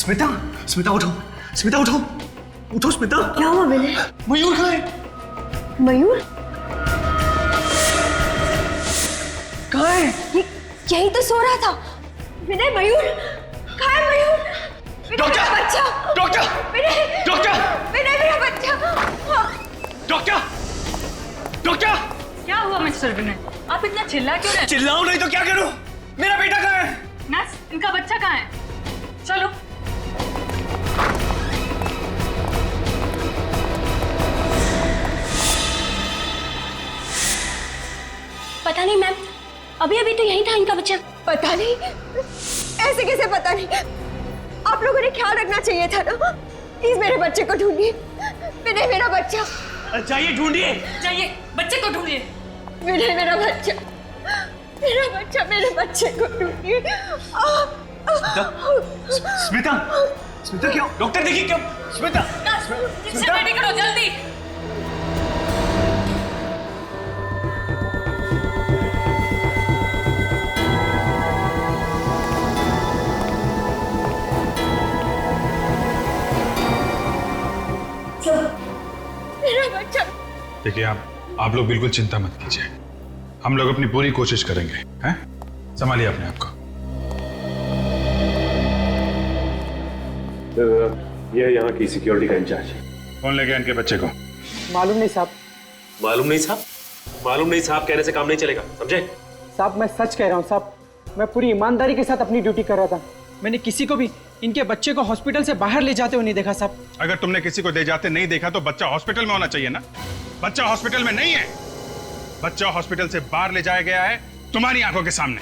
स्मिता, स्मिता उठो, स्मिता उठो, उठो स्मिता। क्या हुआ विनय? मयूर कहाँ है? मयूर? कहाँ है? यही तो सो रहा था। विनय, मयूर कहाँ है? मयूर, डॉक्टर! बच्चा! डॉक्टर! विनय! डॉक्टर! विनय, मेरा बच्चा! डॉक्टर! डॉक्टर! क्या हुआ मिस्टर विनय? आप इतना चिल्ला क्यों रहे? चिल्लाऊं नहीं तो क्या करूं? मेरा बेटा कहाँ है? नर्स, इनका बच्चा कहाँ है? चलो। पता नहीं मैम, अभी अभी तो यही था इनका बच्चा। पता नहीं, ऐसे कैसे पता नहीं? आप लोगों ने ख्याल रखना चाहिए था ना। प्लीज मेरे बच्चे को ढूंढिए। विनय, मेरा बच्चा। जाइए ढूंढिए। जाइए, बच्चे को ढूंढिए। विनय, मेरा बच्चा, मेरा बच्चा, मेरे बच्चे को ढूंढिए। स्मिता, स्मिता क्यों? डॉक्टर देखिए क्या? स्मिता, इससे रेडी करो जल्दी। मेरा बच्चा। देखिए आप लोग बिल्कुल चिंता मत कीजिए, हम लोग अपनी पूरी कोशिश करेंगे। हैं? संभालिए अपने आप को। ये यहाँ की सिक्योरिटी का इंचार्ज है। कौन ले गया इनके बच्चे को? मालूम नहीं साहब। मालूम नहीं साहब? मालूम नहीं साहब कहने से काम नहीं चलेगा, समझे? साहब मैं सच कह रहा हूँ साहब, मैं पूरी ईमानदारी के साथ अपनी ड्यूटी कर रहा था। मैंने किसी को भी इनके बच्चे को हॉस्पिटल से बाहर ले जाते हुए नहीं देखा साहब। अगर तुमने किसी को ले जाते नहीं देखा तो बच्चा हॉस्पिटल में होना चाहिए ना। बच्चा हॉस्पिटल में नहीं है, बच्चा हॉस्पिटल से बाहर ले जाया गया है तुम्हारी आंखों के सामने।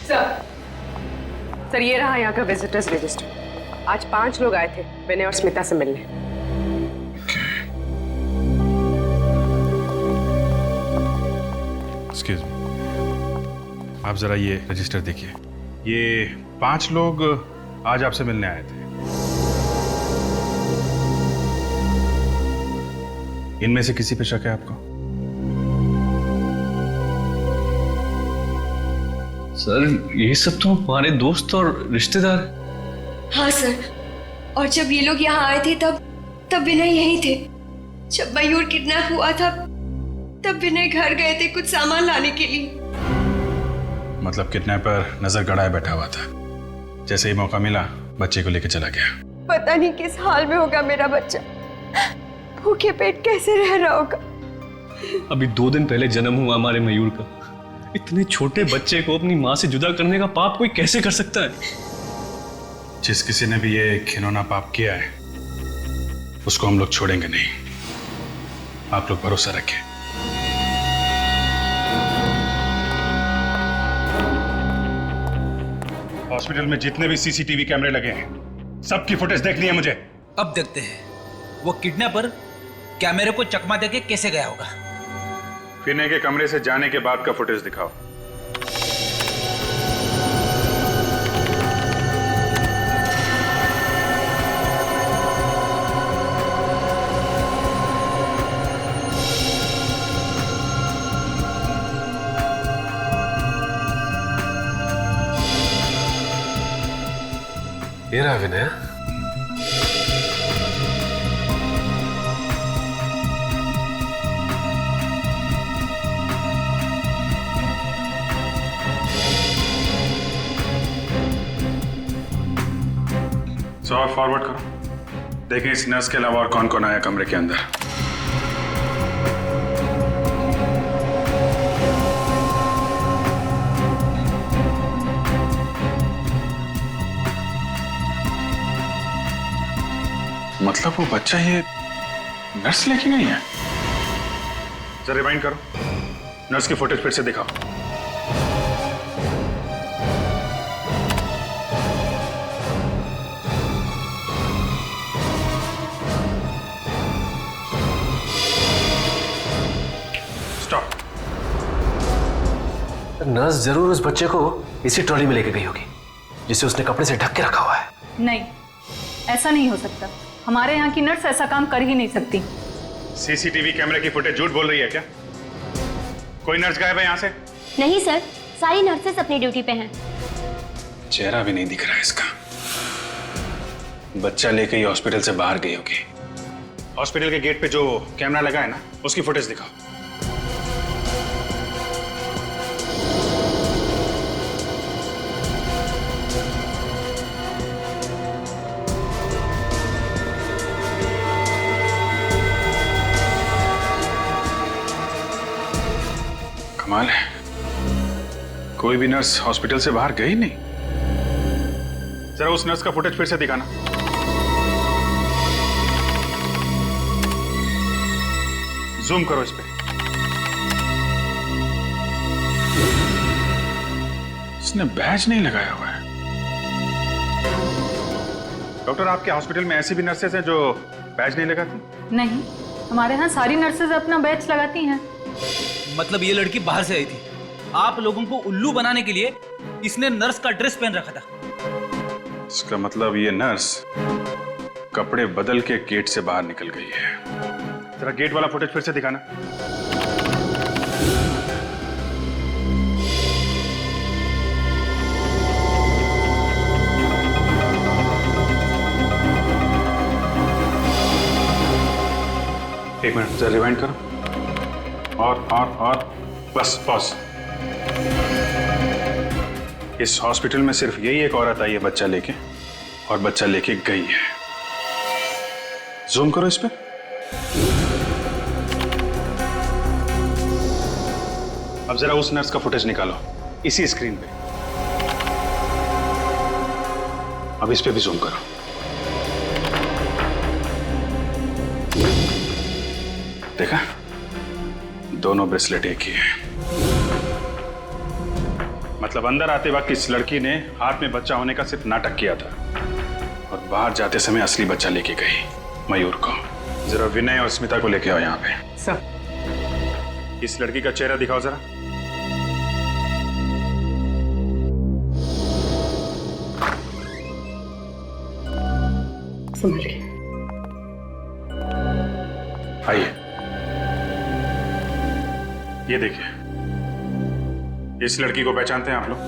सर ये रहा यहाँ का विजिटर्स रजिस्टर। आज 5 लोग आए थे विनय और स्मिता से मिलने। एक्सक्यूज मी, आप जरा ये रजिस्टर देखिए। ये 5 लोग आज आपसे मिलने आए थे। इनमें से किसी पे शक है आपको? सर ये सब तो हमारे दोस्त और रिश्तेदार। हाँ सर, और जब ये लोग यहाँ आए थे तब विनय यहीं थे। जब मयूर किडनैप हुआ था तब विनय घर गए थे कुछ सामान लाने के लिए। मतलब किडनैपर नजर गड़ाए बैठा हुआ था, जैसे ही मौका मिला बच्चे को लेकर चला गया। पता नहीं किस हाल में होगा मेरा बच्चा, भूखे पेट कैसे रह रहा होगा। अभी 2 दिन पहले जन्म हुआ हमारे मयूर का। इतने छोटे बच्चे को अपनी माँ से जुदा करने का पाप कोई कैसे कर सकता है? जिस किसी ने भी ये घिनौना पाप किया है उसको हम लोग छोड़ेंगे नहीं, आप लोग भरोसा रखें। हॉस्पिटल में जितने भी सीसीटीवी कैमरे लगे हैं सबकी फुटेज देखनी है मुझे। अब देखते हैं वो किडनैपर कैमरे को चकमा देके कैसे गया होगा। विनय के कमरे से जाने के बाद का फुटेज दिखाओ। ये रहा विनय। और फॉरवर्ड करो, देखें इस नर्स के अलावा और कौन कौन आया कमरे के अंदर। मतलब वो बच्चा ये नर्स लेके गई है? जरा रिवाइंड करो, नर्स की फुटेज फिर से दिखाओ। नर्स जरूर उस बच्चे को इसी ट्रॉली में लेके गई होगी जिसे उसने कपड़े से ढक के रखा हुआ है। नहीं, ऐसा नहीं हो सकता। हमारे यहाँ की नर्स ऐसा काम कर ही नहीं सकती। सीसीटीवी कैमरे की फुटेज झूठ बोल रही है क्या? कोई नर्स गायब है यहाँ से? नहीं सर, सारी नर्सेस अपनी ड्यूटी पे हैं। चेहरा भी नहीं दिख रहा है इसका। बच्चा लेके ही हॉस्पिटल से बाहर गई होगी। हॉस्पिटल के गेट पे जो कैमरा लगा है ना, उसकी फुटेज दिखाओ। कमाल है, कोई भी नर्स हॉस्पिटल से बाहर गई नहीं। जरा उस नर्स का फुटेज फिर से दिखाना। जूम करो इस पे। इसने बैज नहीं लगाया हुआ है। डॉक्टर, आपके हॉस्पिटल में ऐसी भी नर्सेज हैं जो बैज नहीं लगाती? नहीं, हमारे यहाँ सारी नर्सेज अपना बैच लगाती हैं। मतलब ये लड़की बाहर से आई थी, आप लोगों को उल्लू बनाने के लिए इसने नर्स का ड्रेस पहन रखा था। इसका मतलब ये नर्स कपड़े बदल के गेट से बाहर निकल गई है। जरा गेट वाला फुटेज फिर से दिखाना। एक मिनट, जरा रिवाइंड करो। और बस पॉज। इस हॉस्पिटल में सिर्फ यही एक औरत आई है बच्चा लेके, और बच्चा लेके गई है। जूम करो इस पे। अब जरा उस नर्स का फुटेज निकालो इसी स्क्रीन पे। अब इस पे भी जूम करो। देखा, दोनों ब्रेसलेट एक ही है। मतलब अंदर आते वक्त इस लड़की ने हाथ में बच्चा होने का सिर्फ नाटक किया था, और बाहर जाते समय असली बच्चा लेके गई, मयूर को। जरा विनय और स्मिता को लेके आओ यहाँ पे। सर, इस लड़की का चेहरा दिखाओ जरा। समझ गई। आइए, ये देखिए, इस लड़की को पहचानते हैं आप लोग?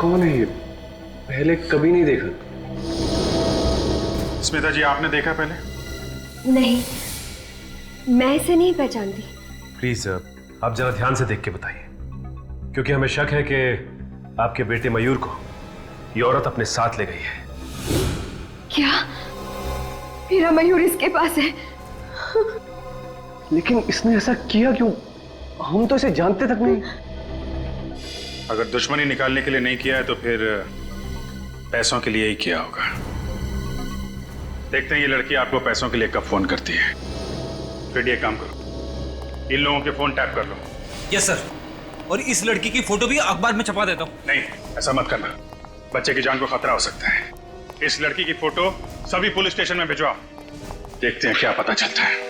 कौन है ये? पहले कभी नहीं देखा। स्मिता जी, आपने देखा पहले? नहीं, मैं इसे नहीं पहचानती। प्लीज आप जरा ध्यान से देख के बताइए, क्योंकि हमें शक है कि आपके बेटे मयूर को ये औरत अपने साथ ले गई है। क्या मेरा मयूर इसके पास है? लेकिन इसने ऐसा किया क्यों? हम तो इसे जानते तक नहीं। अगर दुश्मनी निकालने के लिए नहीं किया है तो फिर पैसों के लिए ही किया होगा। देखते हैं ये लड़की आपको पैसों के लिए कब फोन करती है। फिर ये काम करो, इन लोगों के फोन टैप कर लो। यस सर, और इस लड़की की फोटो भी अखबार में छपा देता हूँ। नहीं, ऐसा मत करना, बच्चे की जान को खतरा हो सकता है। इस लड़की की फोटो सभी पुलिस स्टेशन में भिजवाओ, देखते हैं क्या पता चलता है।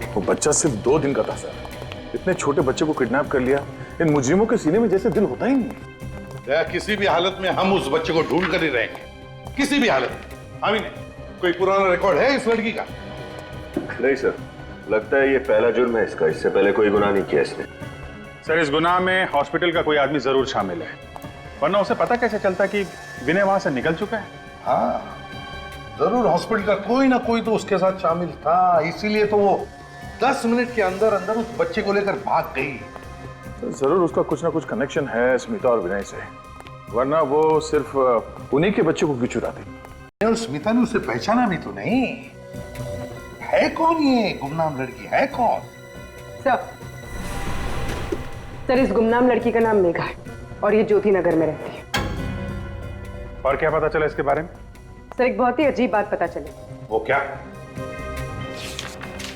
वो बच्चा सिर्फ 2 दिन का था सर। इतने छोटे बच्चे को किडनैप कर लिया। इन मुजरिमों के सीने में जैसे दिल होता ही नहीं। या किसी भी हालत में हम उस बच्चे को ढूंढ कर ही रहेंगे, किसी भी हालत में। हाँ भी नहीं, कोई पुराना रिकॉर्ड है इस लड़की का? नहीं सर, लगता है ये पहला जुर्म है इसका। इससे पहले कोई गुनाह नहीं किया इसने। सर, इस गुनाह में हॉस्पिटल का कोई आदमी जरूर शामिल है, वरना उसे पता कैसे चलता कि विनय वहां से निकल चुका है? हाँ, जरूर हॉस्पिटल का कोई ना कोई तो उसके साथ शामिल था, इसीलिए तो वो 10 मिनट के अंदर अंदर उस बच्चे को लेकर भाग गई। तो जरूर उसका कुछ ना कुछ कनेक्शन है स्मिता और विनय से, वरना वो सिर्फ उन्हीं के बच्चे को क्यों चुराती। और स्मिता ने उसे पहचाना भी तो नहीं। है कौन ये गुमनाम लड़की, है कौन? सर, इस गुमनाम लड़की का नाम मेघा है और ये ज्योति नगर में रहती है। और क्या पता चला इसके बारे में? सर, एक बहुत ही अजीब बात पता चली। वो क्या?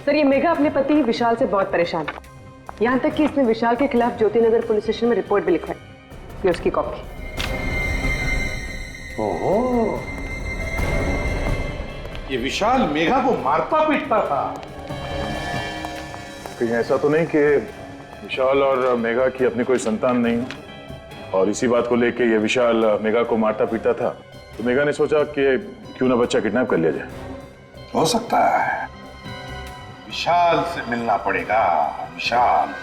सर, ये मेघा अपने पति विशाल से बहुत परेशान है, यहाँ तक कि इसने विशाल के खिलाफ ज्योति नगर पुलिस स्टेशन में रिपोर्ट भी लिखवाई। ये उसकी कॉपी। ओहो, ये विशाल मेघा को मारता पीटता था। कहीं ऐसा तो नहीं कि विशाल और मेघा की अपनी कोई संतान नहीं हो, और इसी बात को लेके ये विशाल मेघा को मारता पीटता था, तो मेघा ने सोचा कि क्यों ना बच्चा किडनैप कर लिया जाए। हो सकता है। विशाल से मिलना पड़ेगा। विशाल।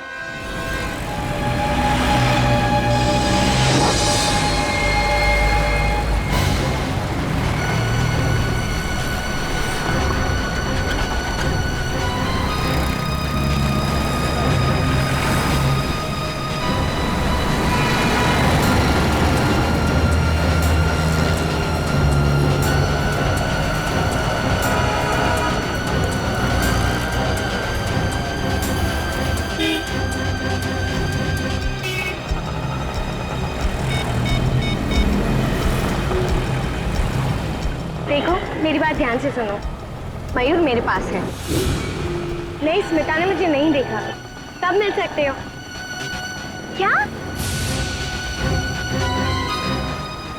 देखो, मेरी बात ध्यान से सुनो। मयूर मेरे पास है। नहीं, स्मिता ने मुझे नहीं देखा। तब मिल सकते हो। क्या?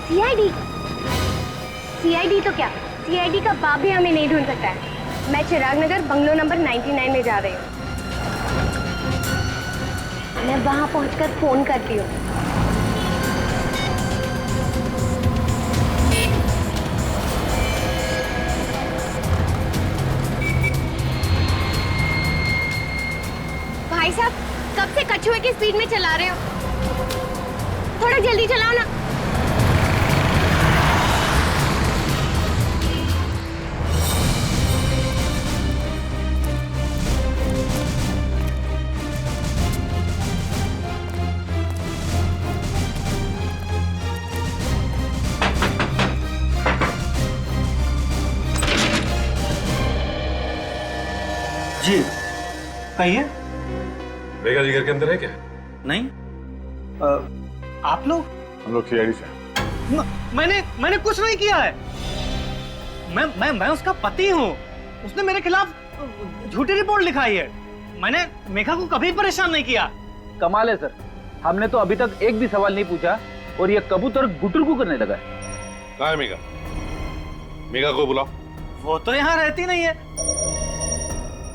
सीआईडी? सीआईडी तो क्या? सीआईडी का बाप भी हमें नहीं ढूंढ सकता है। मैं चिराग नगर बंगलो नंबर 99 में जा रही हूँ। मैं वहां पहुंचकर फोन करती हूँ। भाई साहब, कब से कछुए की स्पीड में चला रहे हो? थोड़ा जल्दी चलाओ ना। जी कहिए। मेघा जी घर के अंदर है क्या? नहीं आप लोग? हम लोग सीआईडी से। मैंने कुछ नहीं किया है। मैं उसका पति हूँ। उसने मेरे खिलाफ झूठी रिपोर्ट लिखाई है। मैंने मेघा को कभी परेशान नहीं किया। कमाल है सर, हमने तो अभी तक एक भी सवाल नहीं पूछा और ये कबूतर गुटुरगु करने लगा है। कहाँ है मेघा? मेघा को बुलाओ। वो तो यहाँ रहती नहीं है।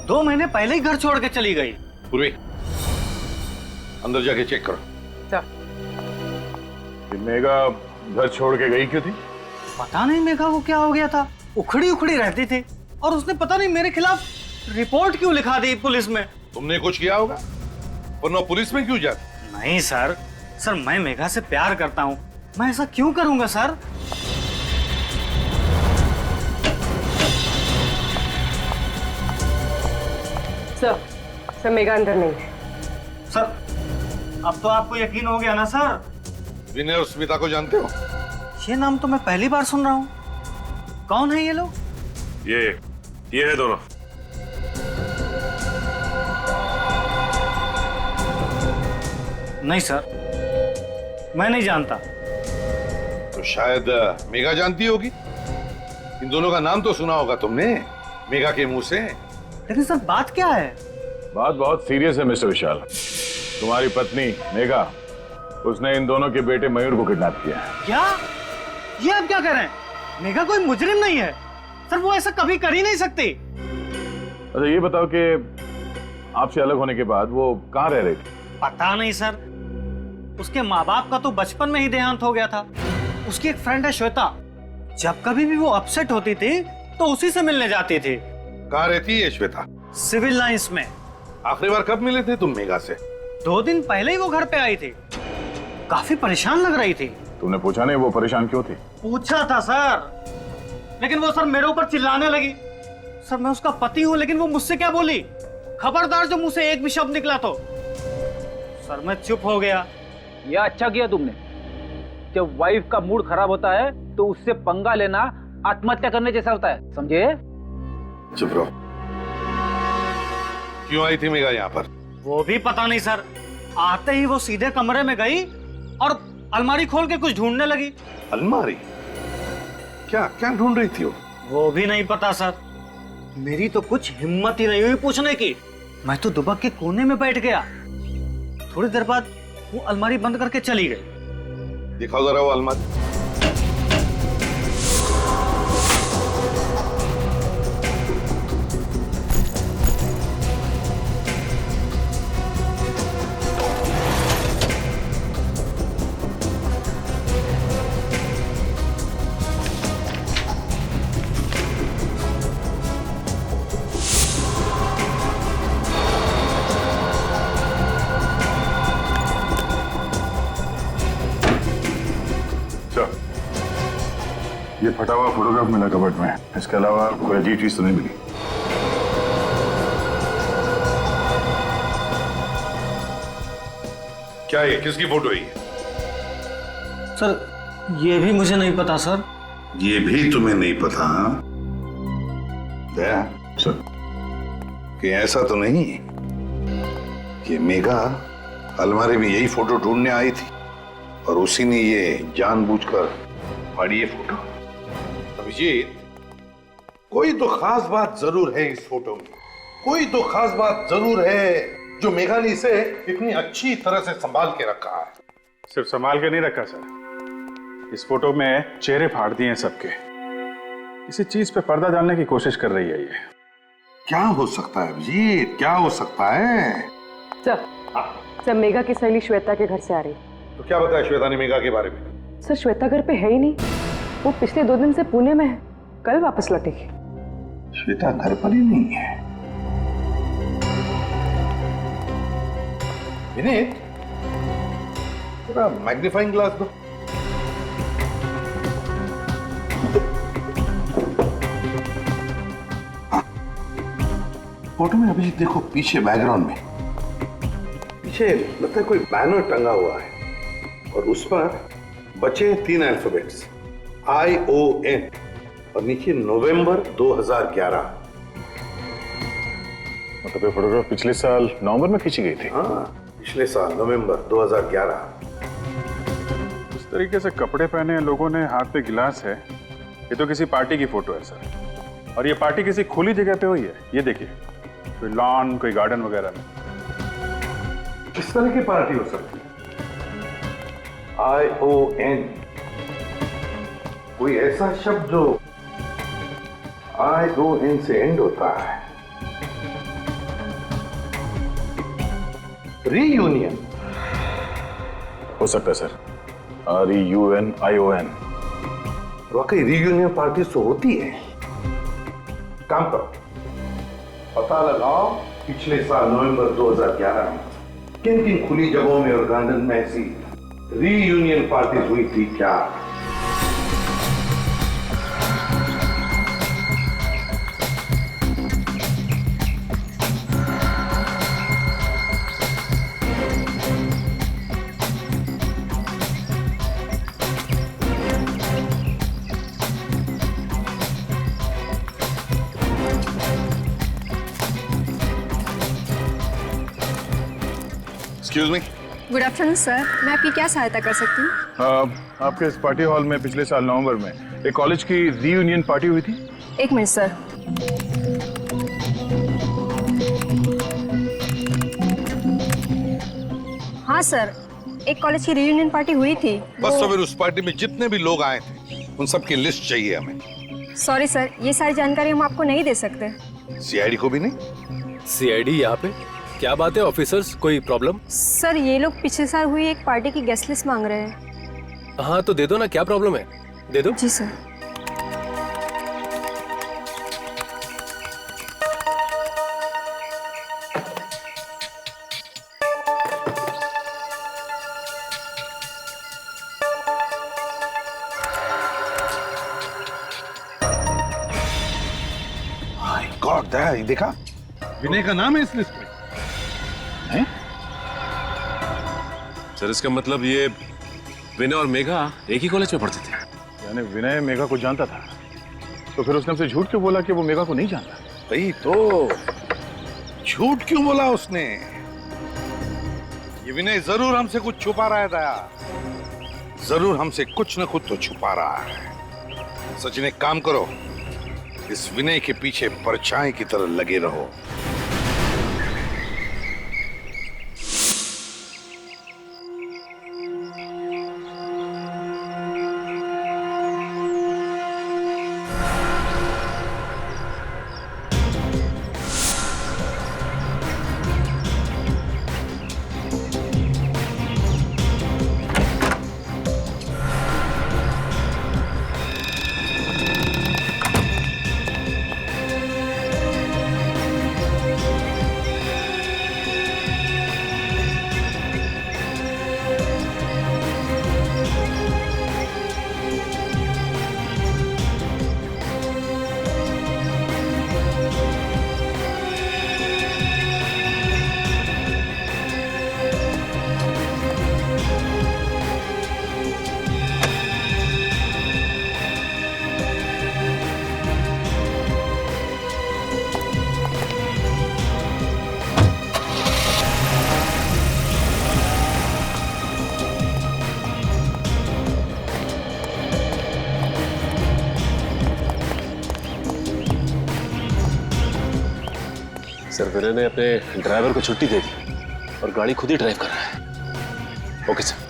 2 महीने पहले ही घर छोड़ के चली गई। पूर्वी, अंदर जाके चेक करो। मेघा घर छोड़ के गई क्यों थी? पता नहीं मेघा को क्या हो गया था। उखड़ी उखड़ी रहती थी और उसने पता नहीं मेरे खिलाफ रिपोर्ट क्यों लिखा दी पुलिस में। तुमने कुछ किया होगा, वरना पुलिस में क्यों जाती? नहीं सर, मैं मेघा से प्यार करता हूँ। मैं ऐसा क्यों करूंगा सर? सर मेघा अंदर नहीं है। सर, अब तो आपको यकीन हो गया ना सर? विनय और स्मिता को जानते हो? ये नाम तो मैं पहली बार सुन रहा हूँ। कौन है ये लोग? ये है दोनों। नहीं सर, मैं नहीं जानता। तो शायद मेघा जानती होगी। इन दोनों का नाम तो सुना होगा तुमने मेघा के मुंह से। लेकिन सर बात क्या है? बात बहुत सीरियस है मिस्टर विशाल। तुम्हारी पत्नी मेघा, उसने इन दोनों के बेटे मयूर को किडनैप किया है। क्या? ये आप क्या कर रहे हैं? मेघा कोई मुजरिम नहीं है सर, वो ऐसा कभी कर ही नहीं सकती। अच्छा ये बताओ कि आपसे अलग होने के बाद वो कहाँ रह रही थी? पता नहीं सर, उसके माँ बाप का तो बचपन में ही देहांत हो गया था। उसकी एक फ्रेंड है श्वेता, जब कभी भी वो अपसेट होती थी तो उसी से मिलने जाती थी। कहाँ रहती है श्वेता? सिविल लाइंस में। आखिरी बार कब मिले थे तुम मेघा से? 2 दिन पहले ही वो घर पे आई थी। काफी परेशान लग रही थी। तुमने पूछा नहीं वो परेशान क्यों थी? पूछा था सर, लेकिन वो सर मेरे ऊपर चिल्लाने लगी। सर मैं उसका पति हूँ, लेकिन वो मुझसे क्या बोली? खबरदार जो मुंह से एक भी शब्द निकला तो। सर मैं चुप हो गया। यह अच्छा किया तुमने। जब वाइफ का मूड खराब होता है तो उससे पंगा लेना आत्महत्या करने जैसा होता है, समझे? चुप रहो। क्यों आई थी मेघा यहाँ पर? वो भी पता नहीं सर। आते ही वो सीधे कमरे में गई और अलमारी खोल के कुछ ढूंढने लगी। अलमारी? क्या क्या ढूंढ रही थी वो भी नहीं पता सर। मेरी तो कुछ हिम्मत ही नहीं हुई पूछने की। मैं तो दुबक के कोने में बैठ गया। थोड़ी देर बाद वो अलमारी बंद करके चली गई। दिखाओ जरा वो अलमारी। ये फटा हुआ फोटोग्राफ मिला कबर्ड में, इसके अलावा कोई अजीब चीज तो नहीं मिली। क्या ये किसकी फोटो है? सर ये भी मुझे नहीं पता सर। ये भी तुम्हें नहीं पता? हाँ दया सर, कि ऐसा तो नहीं कि मेघा अलमारी में यही फोटो ढूंढने आई थी और उसी ने ये जानबूझकर फाड़ी ये फोटो? अभिजीत, कोई तो खास बात जरूर है इस फोटो में, कोई तो खास बात जरूर है जो मेघा ने इसे इतनी अच्छी तरह से संभाल के रखा है। सिर्फ संभाल के नहीं रखा सर, इस फोटो में चेहरे फाड़ दिए हैं सबके। इसी चीज पे पर्दा डालने की कोशिश कर रही है ये। क्या हो सकता है अभिजीत, क्या हो सकता है? सर मेघा की सहेली श्वेता के घर से आ रही। तो क्या बताया श्वेता ने मेघा के बारे में? सर श्वेता घर पे है ही नहीं, वो पिछले 2 दिन से पुणे में है, कल वापस लौटेगी। श्वेता घर पर ही नहीं है। विनीत, थोड़ा मैग्नीफाइंग ग्लास दो। फोटो में अभिजीत देखो, पीछे बैकग्राउंड में पीछे लगता है कोई बैनर टंगा हुआ है और उस पर बचे 3 अल्फाबेट्स ION और नीचे नवंबर 2011। मतलब ये फोटोग्राफ पिछले साल नवंबर में खींची गई थी? हाँ, पिछले साल नवंबर 2011। इस तरीके से कपड़े पहने लोगों ने, हाथ पे गिलास है, ये तो किसी पार्टी की फोटो है सर। और ये पार्टी किसी खुली जगह पे हुई है, ये देखिए, कोई लॉन, कोई गार्डन वगैरह में। इस तरह की पार्टी हो सकती है। ION, कोई ऐसा शब्द जो ION से एंड होता है। रीयूनियन हो सकता है सर, REUNION। वाकई रीयूनियन पार्टी तो होती है। काम करो, पता लगाओ पिछले साल नवंबर 2011 में किन किन खुली जगहों में और गार्डन में ऐसी रीयूनियन पार्टी हुई थी क्या? Excuse me. Good afternoon sir, मैं आपकी क्या सहायता कर सकती हूँ? आपके इस पार्टी हॉल में पिछले साल नवंबर में एक कॉलेज की रीयूनियन पार्टी हुई थी। 1 मिनट सर। हाँ सर, एक कॉलेज की रीयूनियन पार्टी हुई थी। बस तो फिर उस पार्टी में जितने भी लोग आए थे उन सब की लिस्ट चाहिए हमें। सॉरी सर, ये सारी जानकारी हम आपको नहीं दे सकते। CID को भी नहीं? CID यहाँ पे? क्या बात है ऑफिसर्स, कोई प्रॉब्लम? सर ये लोग पिछले साल हुई एक पार्टी की गेस्ट लिस्ट मांग रहे हैं। हाँ तो दे दो ना, क्या प्रॉब्लम है, दे दो। जी सर। गॉड, ये देखा, विनय का नाम है इस लिस्ट में। सर इसका मतलब ये विनय और मेघा एक ही कॉलेज में पढ़ते थे? यानी विनय मेघा को जानता था, तो फिर उसने हमसे झूठ क्यों बोला कि वो मेघा को नहीं जानता? भाई तो झूठ क्यों बोला उसने? ये विनय जरूर हमसे कुछ छुपा रहा है दया, जरूर हमसे कुछ न कुछ तो छुपा रहा है। सचिन एक काम करो, इस विनय के पीछे परछाई की तरह लगे रहो। सर विनय ने अपने ड्राइवर को छुट्टी दे दी और गाड़ी खुद ही ड्राइव कर रहा है। Okay sir.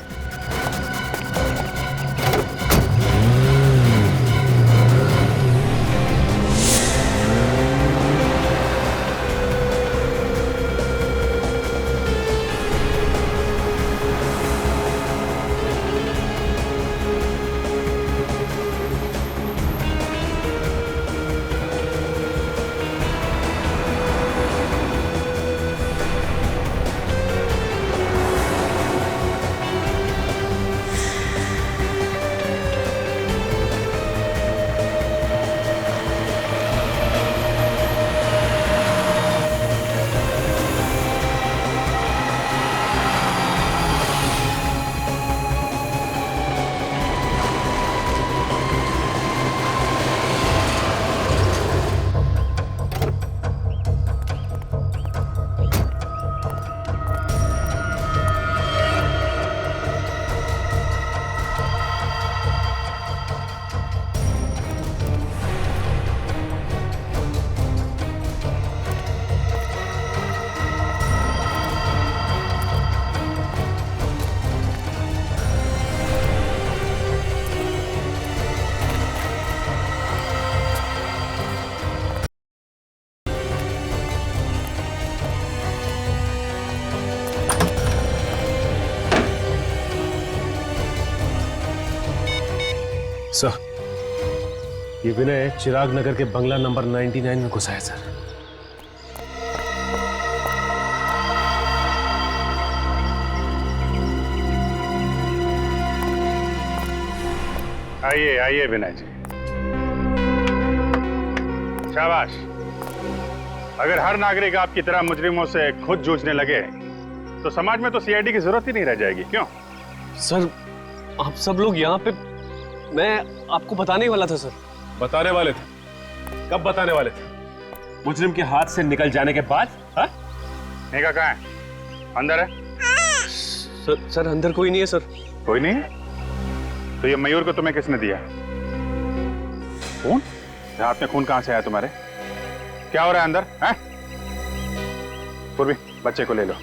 सर, ये विनय चिराग नगर के बंगला नंबर 99 में घुसा है सर। आइए आइए विनय जी, शाबाश। अगर हर नागरिक आपकी तरह मुजरिमों से खुद जूझने लगे तो समाज में तो सीआईडी की जरूरत ही नहीं रह जाएगी। क्यों? सर आप सब लोग यहाँ पे, मैं आपको बताने वाला था सर। बताने वाले थे? कब बताने वाले थे? मुजरिम के हाथ से निकल जाने के बाद? हाँ? मेघा कहाँ है? अंदर है? सर अंदर कोई नहीं है सर। कोई नहीं है? तो ये मयूर को तुम्हें किसने दिया? खून? हाथ में खून कहां से आया तुम्हारे? क्या हो रहा है अंदर? हैं? पूर्वी, बच्चे को ले लो।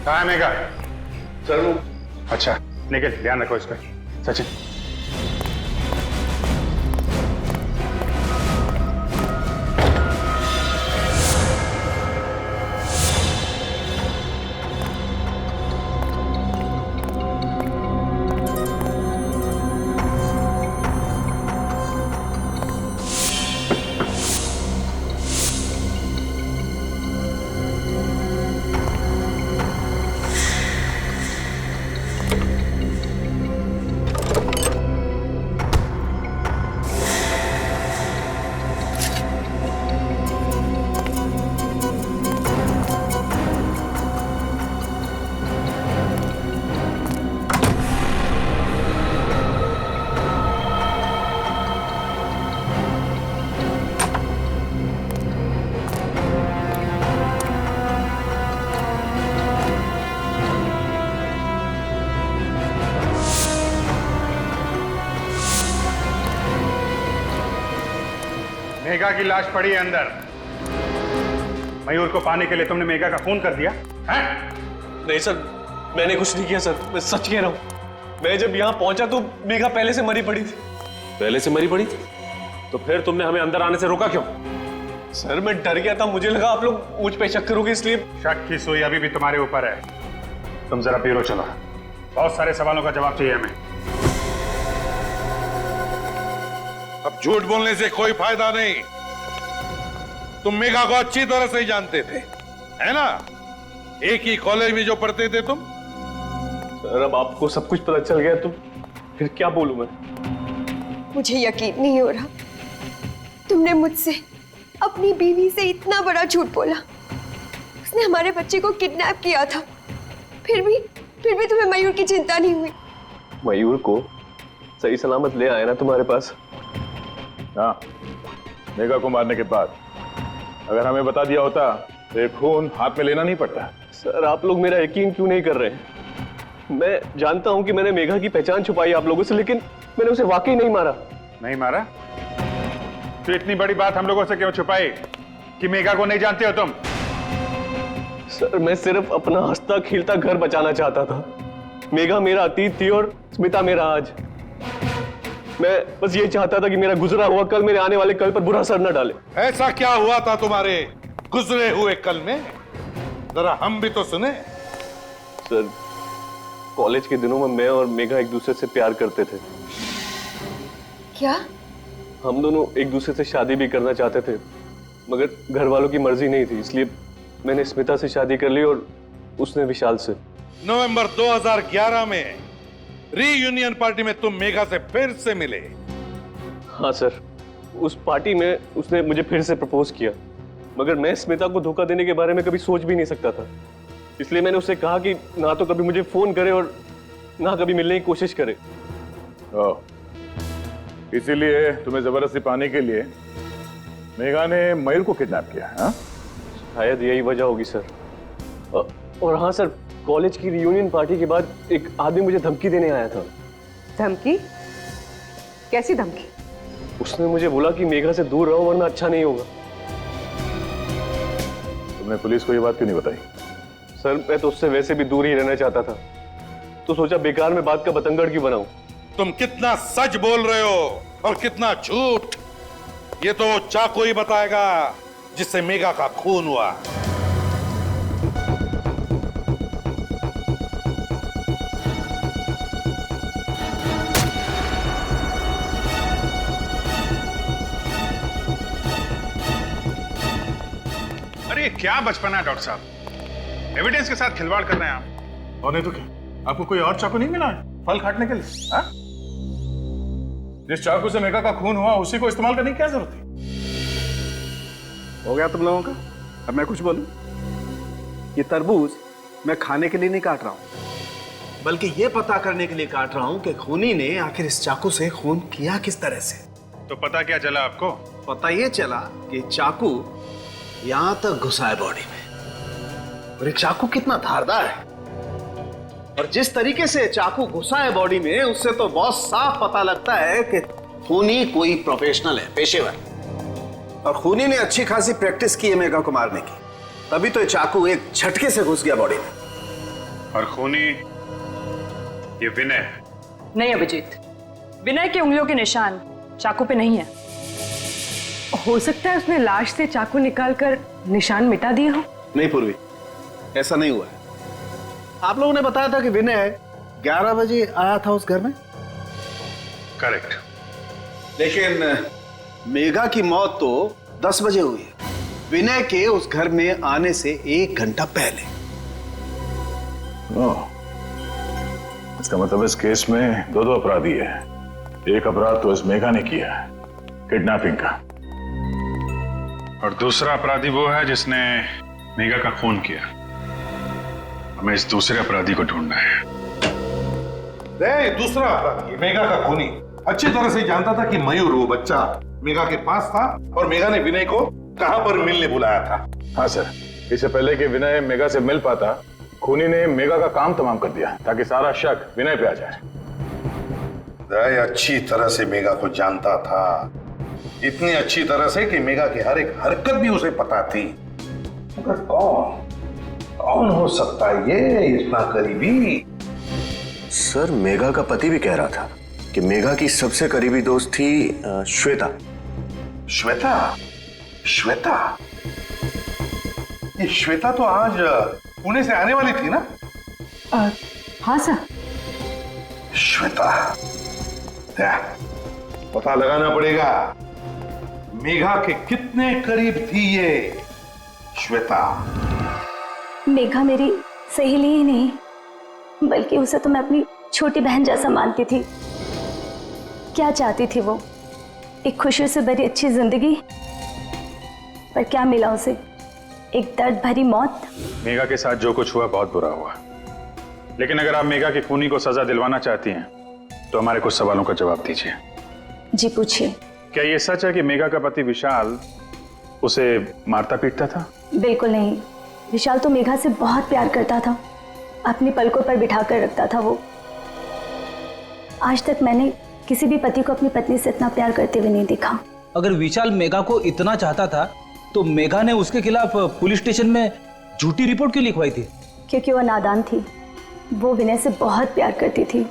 कहाँ है मेघा? सर वो, अच्छा निकल, ध्यान रखो इसका। सचिन, मेघा की लाश पड़ी है अंदर। मयूर को पाने के लिए तुमने मेघा का खून कर दिया है? नहीं सर, मैंने कुछ नहीं किया सर, मैं सच कह रहा हूँ। मैं जब यहाँ पहुंचा तो मेघा पहले से मरी पड़ी थी। पहले से मरी पड़ी थी? तो फिर तुमने हमें अंदर आने से रोका क्यों? सर मैं डर गया था, मुझे लगा आप लोग मुझ पे शक करोगे इसलिए। शक की सुई अभी भी तुम्हारे ऊपर है। तुम जरा ब्यूरो चलो, बहुत सारे सवालों का जवाब चाहिए हमें। अब झूठ बोलने से कोई फायदा नहीं। तुम मेघा को अच्छी तरह से ही जानते थे, है ना? एक ही कॉलेज में जो पढ़ते थे तुम। सर अब आपको सब कुछ पता चल गया तो फिर क्या बोलूं मैं? मुझे यकीन नहीं हो रहा, तुमने मुझसे अपनी बीवी से इतना बड़ा झूठ बोला। उसने हमारे बच्चे को किडनैप किया था, फिर भी तुम्हें मयूर की चिंता नहीं हुई। मयूर को सही सलामत ले आया ना तुम्हारे पास? हाँ, मेघा को मारने के बाद अगर हमें बता दिया होता तो ये खून हाथ में लेना नहीं पड़ता। सर आप लोग मेरा यकीन क्यों नहीं कर रहे हैं? मैं जानता हूं कि मैंने मेघा की पहचान छुपाई आप लोगों से, लेकिन मैंने उसे वाकई नहीं मारा। नहीं मारा? तो इतनी बड़ी बात हम लोगों से क्यों छुपाई कि मेघा को नहीं जानते हो तुम? सर मैं सिर्फ अपना हंसता खिलता घर बचाना चाहता था। मेघा मेरा अतीत थी और स्मिता मेरा आज। मैं बस ये चाहता था कि मेरा गुजरा हुआ कल मेरे आने वाले कल पर बुरा असर न डाले। ऐसा क्या हुआ था तुम्हारे गुजरे हुए कल में? जरा हम भी तो सुने। सर कॉलेज के दिनों में मैं और मेघा एक दूसरे से प्यार करते थे। क्या? हम दोनों एक दूसरे से शादी भी करना चाहते थे, मगर घर वालों की मर्जी नहीं थी, इसलिए मैंने स्मिता से शादी कर ली और उसने विशाल से। नवंबर 2011 में रीयूनियन पार्टी में तुम मेघा से फिर से मिले। हाँ सर, उस पार्टी में उसने मुझे फिर से प्रपोज किया, मगर मैं स्मिता को धोखा देने के बारे में कभी सोच भी नहीं सकता था। इसलिए मैंने उससे कहा कि ना तो कभी मुझे फोन करे और ना कभी मिलने की कोशिश करे। इसीलिए तुम्हें जबरदस्ती पाने के लिए मेघा ने मयूर को किडनैप किया? हाँ? शायद यही वजह होगी सर। और हाँ सर, कॉलेज की रियूनियन पार्टी के बाद एक आदमी मुझे धमकी देने आया था। धमकी? कैसी धमकी? उसने मुझे बोला कि मेघा से दूर रहो वरना अच्छा नहीं होगा। तुमने पुलिस को ये बात क्यों नहीं बताई? सर मैं तो उससे वैसे भी दूर ही रहना चाहता था, तो सोचा बेकार में बात का बतंगड़ क्यों बनाऊं। तुम कितना सच बोल रहे हो और कितना झूठ, ये तो चाकू ही बताएगा जिससे मेघा का खून हुआ। अरे क्या बचपना है डॉक्टर साहब, एविडेंस के साथ खिलवाड़ कर रहे हैं आप। और नहीं तो क्या, आपको कोई और चाकू नहीं मिला है फल काटने के लिए? हाँ? जिस चाकू से मेघा का खून हुआ उसी को इस्तेमाल करने की क्या जरूरत थी? हो गया तुम लोगों का? अब मैं कुछ बोलूं? ये तरबूज मैं खाने के लिए नहीं काट रहा हूं, बल्कि ये पता करने के लिए काट रहा हूं कि खूनी ने आखिर इस चाकू से खून किया किस तरह से। तो पता क्या चला आपको? पता ये चला कि चाकू यहां तक घुसा है बॉडी में, और एक चाकू कितना धारदार है, और जिस तरीके से चाकू घुसा है बॉडी में उससे तो बहुत साफ पता लगता है कि खूनी कोई प्रोफेशनल है, पेशेवर। और खूनी ने अच्छी खासी प्रैक्टिस की है मेघा को मारने की, तभी तो ये चाकू एक झटके से घुस गया बॉडी में। और खूनी ये विनय है? नहीं अभिजीत, विनय की उंगलियों के निशान चाकू पे नहीं है। हो सकता है उसने लाश से चाकू निकालकर निशान मिटा दिए हो। नहीं पूर्वी, ऐसा नहीं हुआ है। आप लोगों ने बताया था कि विनय 11 बजे आया था उस घर में। करेक्ट। लेकिन मेघा की मौत तो 10 बजे हुई है, विनय के उस घर में आने से 1 घंटा पहले। इसका मतलब इस केस में दो अपराधी है। एक अपराध तो इस मेघा ने किया है, किडनैपिंग का, और दूसरा अपराधी वो है जिसने मेघा का खून किया। हमें इस दूसरे अपराधी को ढूंढना है। दूसरा अपराधी मेघा का खूनी अच्छी तरह से जानता था कि मयूर वो बच्चा मेघा के पास था और मेघा ने विनय को कहां पर मिलने बुलाया था। हाँ सर, इससे पहले कि विनय मेघा से मिल पाता, खूनी ने मेघा का काम तमाम कर दिया ताकि सारा शक विनय पे आ जाए। दया अच्छी तरह से मेघा को जानता था, इतनी अच्छी तरह से कि मेघा की हर एक हरकत भी उसे पता थी। मगर कौन हो सकता है ये इतना करीबी? सर मेघा का पति भी कह रहा था कि मेघा की सबसे करीबी दोस्त थी श्वेता। श्वेता? श्वेता? ये श्वेता तो आज पुणे से आने वाली थी ना? हाँ सर। श्वेता, पता लगाना पड़ेगा मेघा के कितने करीब थी ये श्वेता। मेघा मेरी सहेली ही नहीं, बल्कि उसे तो मैं अपनी छोटी बहन जैसा मानती थी। क्या चाहती थी वो? एक खुशी से भरी अच्छी जिंदगी, पर क्या मिला उसे? एक दर्द भरी मौत। मेघा के साथ जो कुछ हुआ बहुत बुरा हुआ, लेकिन अगर आप मेघा के खूनी को सजा दिलवाना चाहती हैं तो हमारे कुछ सवालों का जवाब दीजिए। जी पूछिए। क्या ये सच है कि मेघा का पति विशाल उसे मारता पीटता था? बिल्कुल नहीं। विशाल तो मेघा से बहुत प्यार करता था, अपनी पलकों पर बिठा कर रखता था वो। आज तक मैंने किसी भी पति को अपनी पत्नी से इतना प्यार करते हुए नहीं देखा। अगर विशाल मेघा को इतना चाहता था तो मेघा ने उसके खिलाफ पुलिस स्टेशन में झूठी रिपोर्ट क्यों लिखवाई थी? क्योंकि वो नादान थी। वो विनय से बहुत प्यार करती थी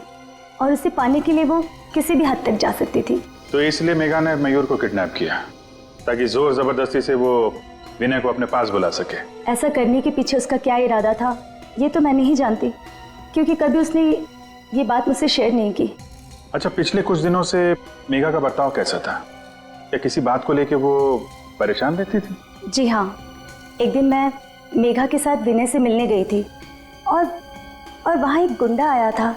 और उसे पाने के लिए वो किसी भी हद तक जा सकती थी। तो इसलिए मेघा ने मयूर को किडनैप किया ताकि जोर जबरदस्ती से वो विनय को अपने पास बुला सके। ऐसा करने के पीछे उसका क्या इरादा था ये तो मैं नहीं जानती, क्योंकि कभी उसने ये बात मुझसे शेयर नहीं की। अच्छा, पिछले कुछ दिनों से मेघा का बर्ताव कैसा था? या किसी बात को लेके वो परेशान रहती थी? जी हाँ, एक दिन मैं मेघा के साथ विनय से मिलने गई थी और वहाँ एक गुंडा आया था।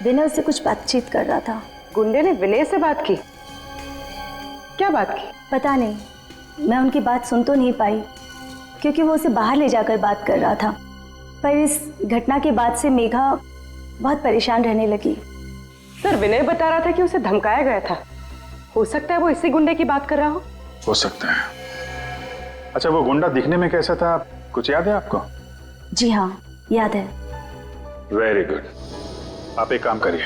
विनय उससे कुछ बातचीत कर रहा था। गुंडे ने विनय से बात की? क्या बात की? पता नहीं, मैं उनकी बात सुन तो नहीं पाई क्योंकि वो उसे बाहर ले जाकर बात कर रहा था। पर इस घटना के बाद से मेघा बहुत परेशान रहने लगी। सर, विनय बता रहा था कि उसे धमकाया गया था। हो सकता है वो इसी गुंडे की बात कर रहा हो सकता है। अच्छा, वो गुंडा दिखने में कैसा था, कुछ याद है आपको? जी हाँ, याद है। Very good. आप एक काम करिए,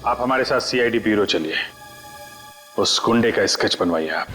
आप हमारे साथ सीआईडी ब्यूरो चलिए, उस गुंडे का स्केच बनवाइए आप।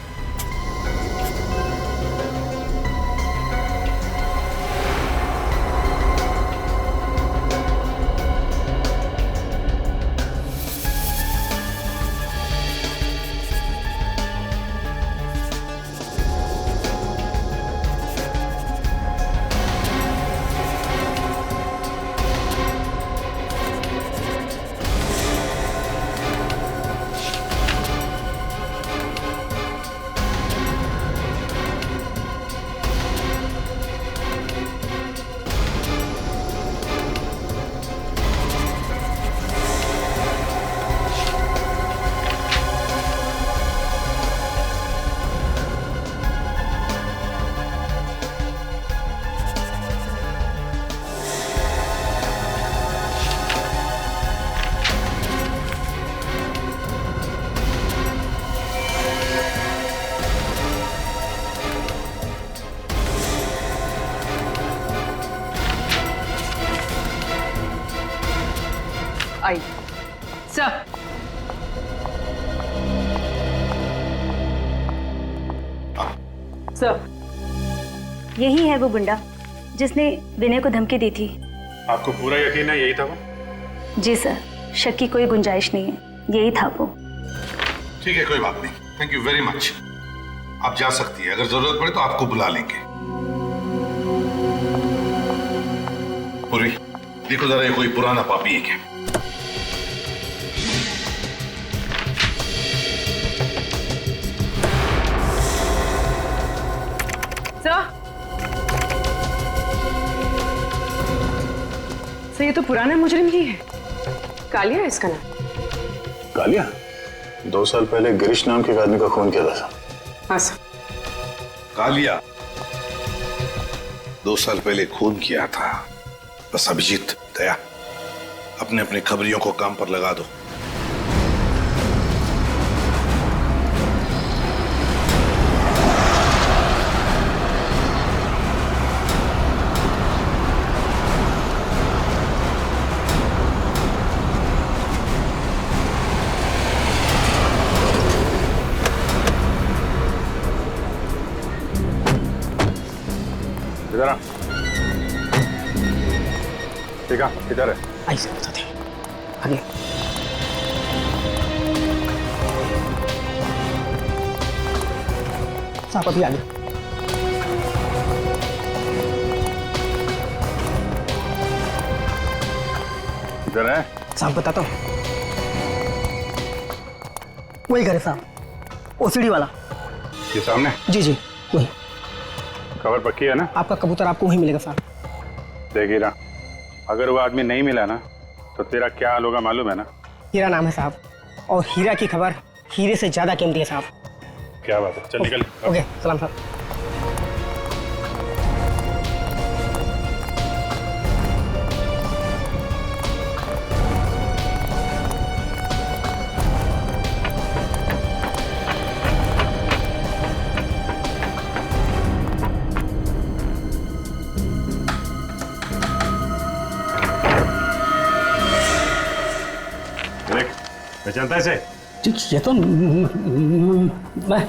आई सर। सर, यही है वो गुंडा जिसने विनय को धमकी दी थी। आपको पूरा यकीन है यही था वो? जी सर, शक की कोई गुंजाइश नहीं है, यही था वो। ठीक है, कोई बात नहीं। Thank you very much. आप जा सकती है, अगर जरूरत पड़े तो आपको बुला लेंगे। पूरी देखो जरा, ये कोई पुराना पापी है क्या? सर, ये तो पुराना मुजरिम ही है। कालिया है इसका नाम। कालिया? 2 साल पहले गिरीश नाम के एक आदमी का खून किया था। हाँ सर। कालिया 2 साल पहले खून किया था। बस अभिजीत, दया, अपने अपने खबरियों को काम पर लगा दो। इधर ठीक है, इधर है। ऐसे बताते हैं आगे। साहब अभी आगे। इधर है साहब, बताता हूँ। वही घर है साहब, ओसीडी वाला। ये सामने? जी जी वही। खबर पक्की है ना? आपका कबूतर आपको वहीं मिलेगा साहब। देख हीरा, अगर वो आदमी नहीं मिला ना तो तेरा क्या हाल होगा मालूम है ना? हीरा नाम है साहब, और हीरा की खबर हीरे से ज्यादा कीमती है साहब। क्या बात है, चल निकल। ओके, सलाम साहब। पहचानता है इसे? ये तो मैं।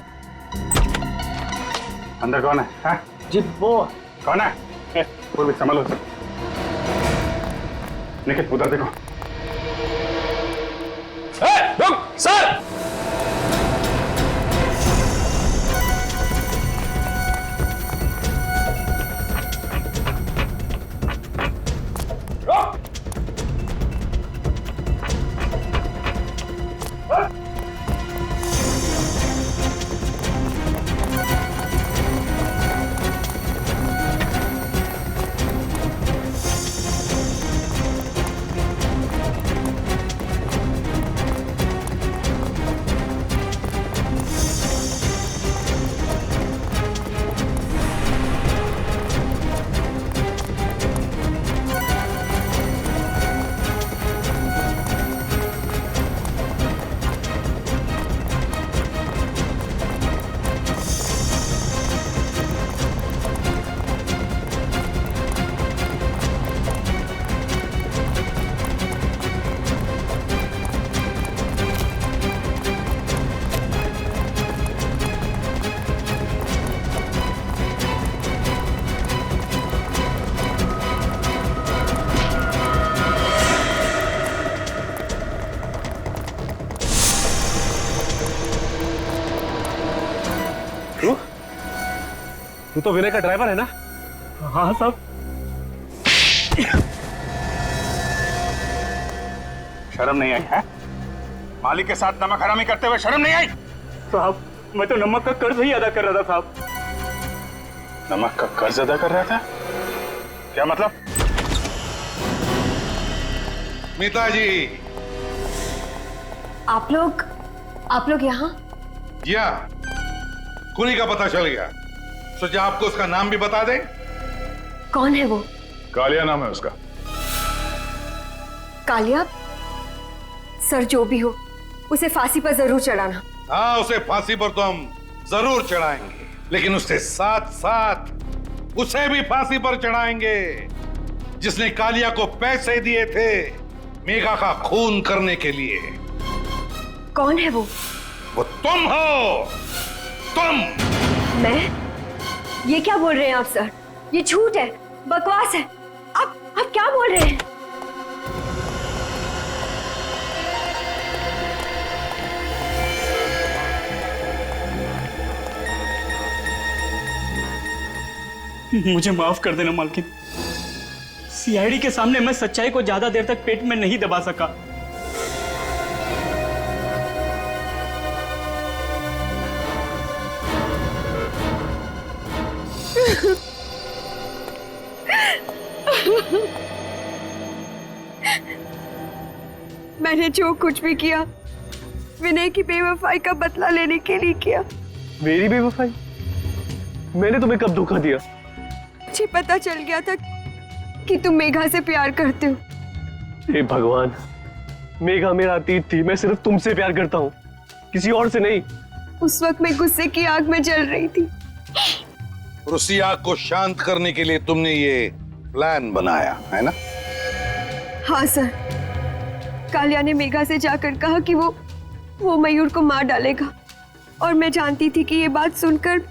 अंदर कौन है? हाँ? जी वो कौन है? कोई भी संभालो सर। निखिल उधर देखो। रुक सर। तू तो विनय का ड्राइवर है ना? हाँ साहब। शर्म नहीं आई है? मालिक के साथ नमक हरामी करते हुए शर्म नहीं आई? साहब मैं तो नमक का कर्ज ही अदा कर रहा था साहब। नमक का कर्ज अदा कर रहा था? क्या मतलब? मिताजी। आप लोग यहाँ? जी हाँ, कुनी का पता चल गया। सोचा आपको उसका नाम भी बता दें। कौन है वो? कालिया नाम है उसका। कालिया? सर जो भी हो उसे फांसी पर जरूर चढ़ाना। हाँ, उसे फांसी पर तो हम जरूर चढ़ाएंगे, लेकिन उसके साथ साथ उसे भी फांसी पर चढ़ाएंगे जिसने कालिया को पैसे दिए थे मेघा का खून करने के लिए। कौन है वो? वो तुम हो। तुम। मैं? ये क्या बोल रहे हैं आप सर? ये झूठ है, बकवास है। आप क्या बोल रहे हैं? मुझे माफ कर देना मालकिन। सीआईडी के सामने मैं सच्चाई को ज्यादा देर तक पेट में नहीं दबा सका। मैंने जो कुछ भी किया विनय की बेवफाई का बदला लेने के लिए किया। मेरी बेवफाई? मैंने तुम्हें कब धोखा दिया? मुझे पता चल गया था कि तुम मेघा से प्यार करते हो। हे भगवान, मेघा मेरा अतीत थी। मैं सिर्फ तुमसे प्यार करता हूँ, किसी और से नहीं। उस वक्त मैं गुस्से की आग में जल रही थी। उसी आग को शांत करने के लिए तुमने ये प्लान बनाया है ना? हाँ सर, कालिया ने मेघा से जाकर कहा कि वो मयूर को मार डालेगा, और मैं जानती थी कि ये बात सुनकर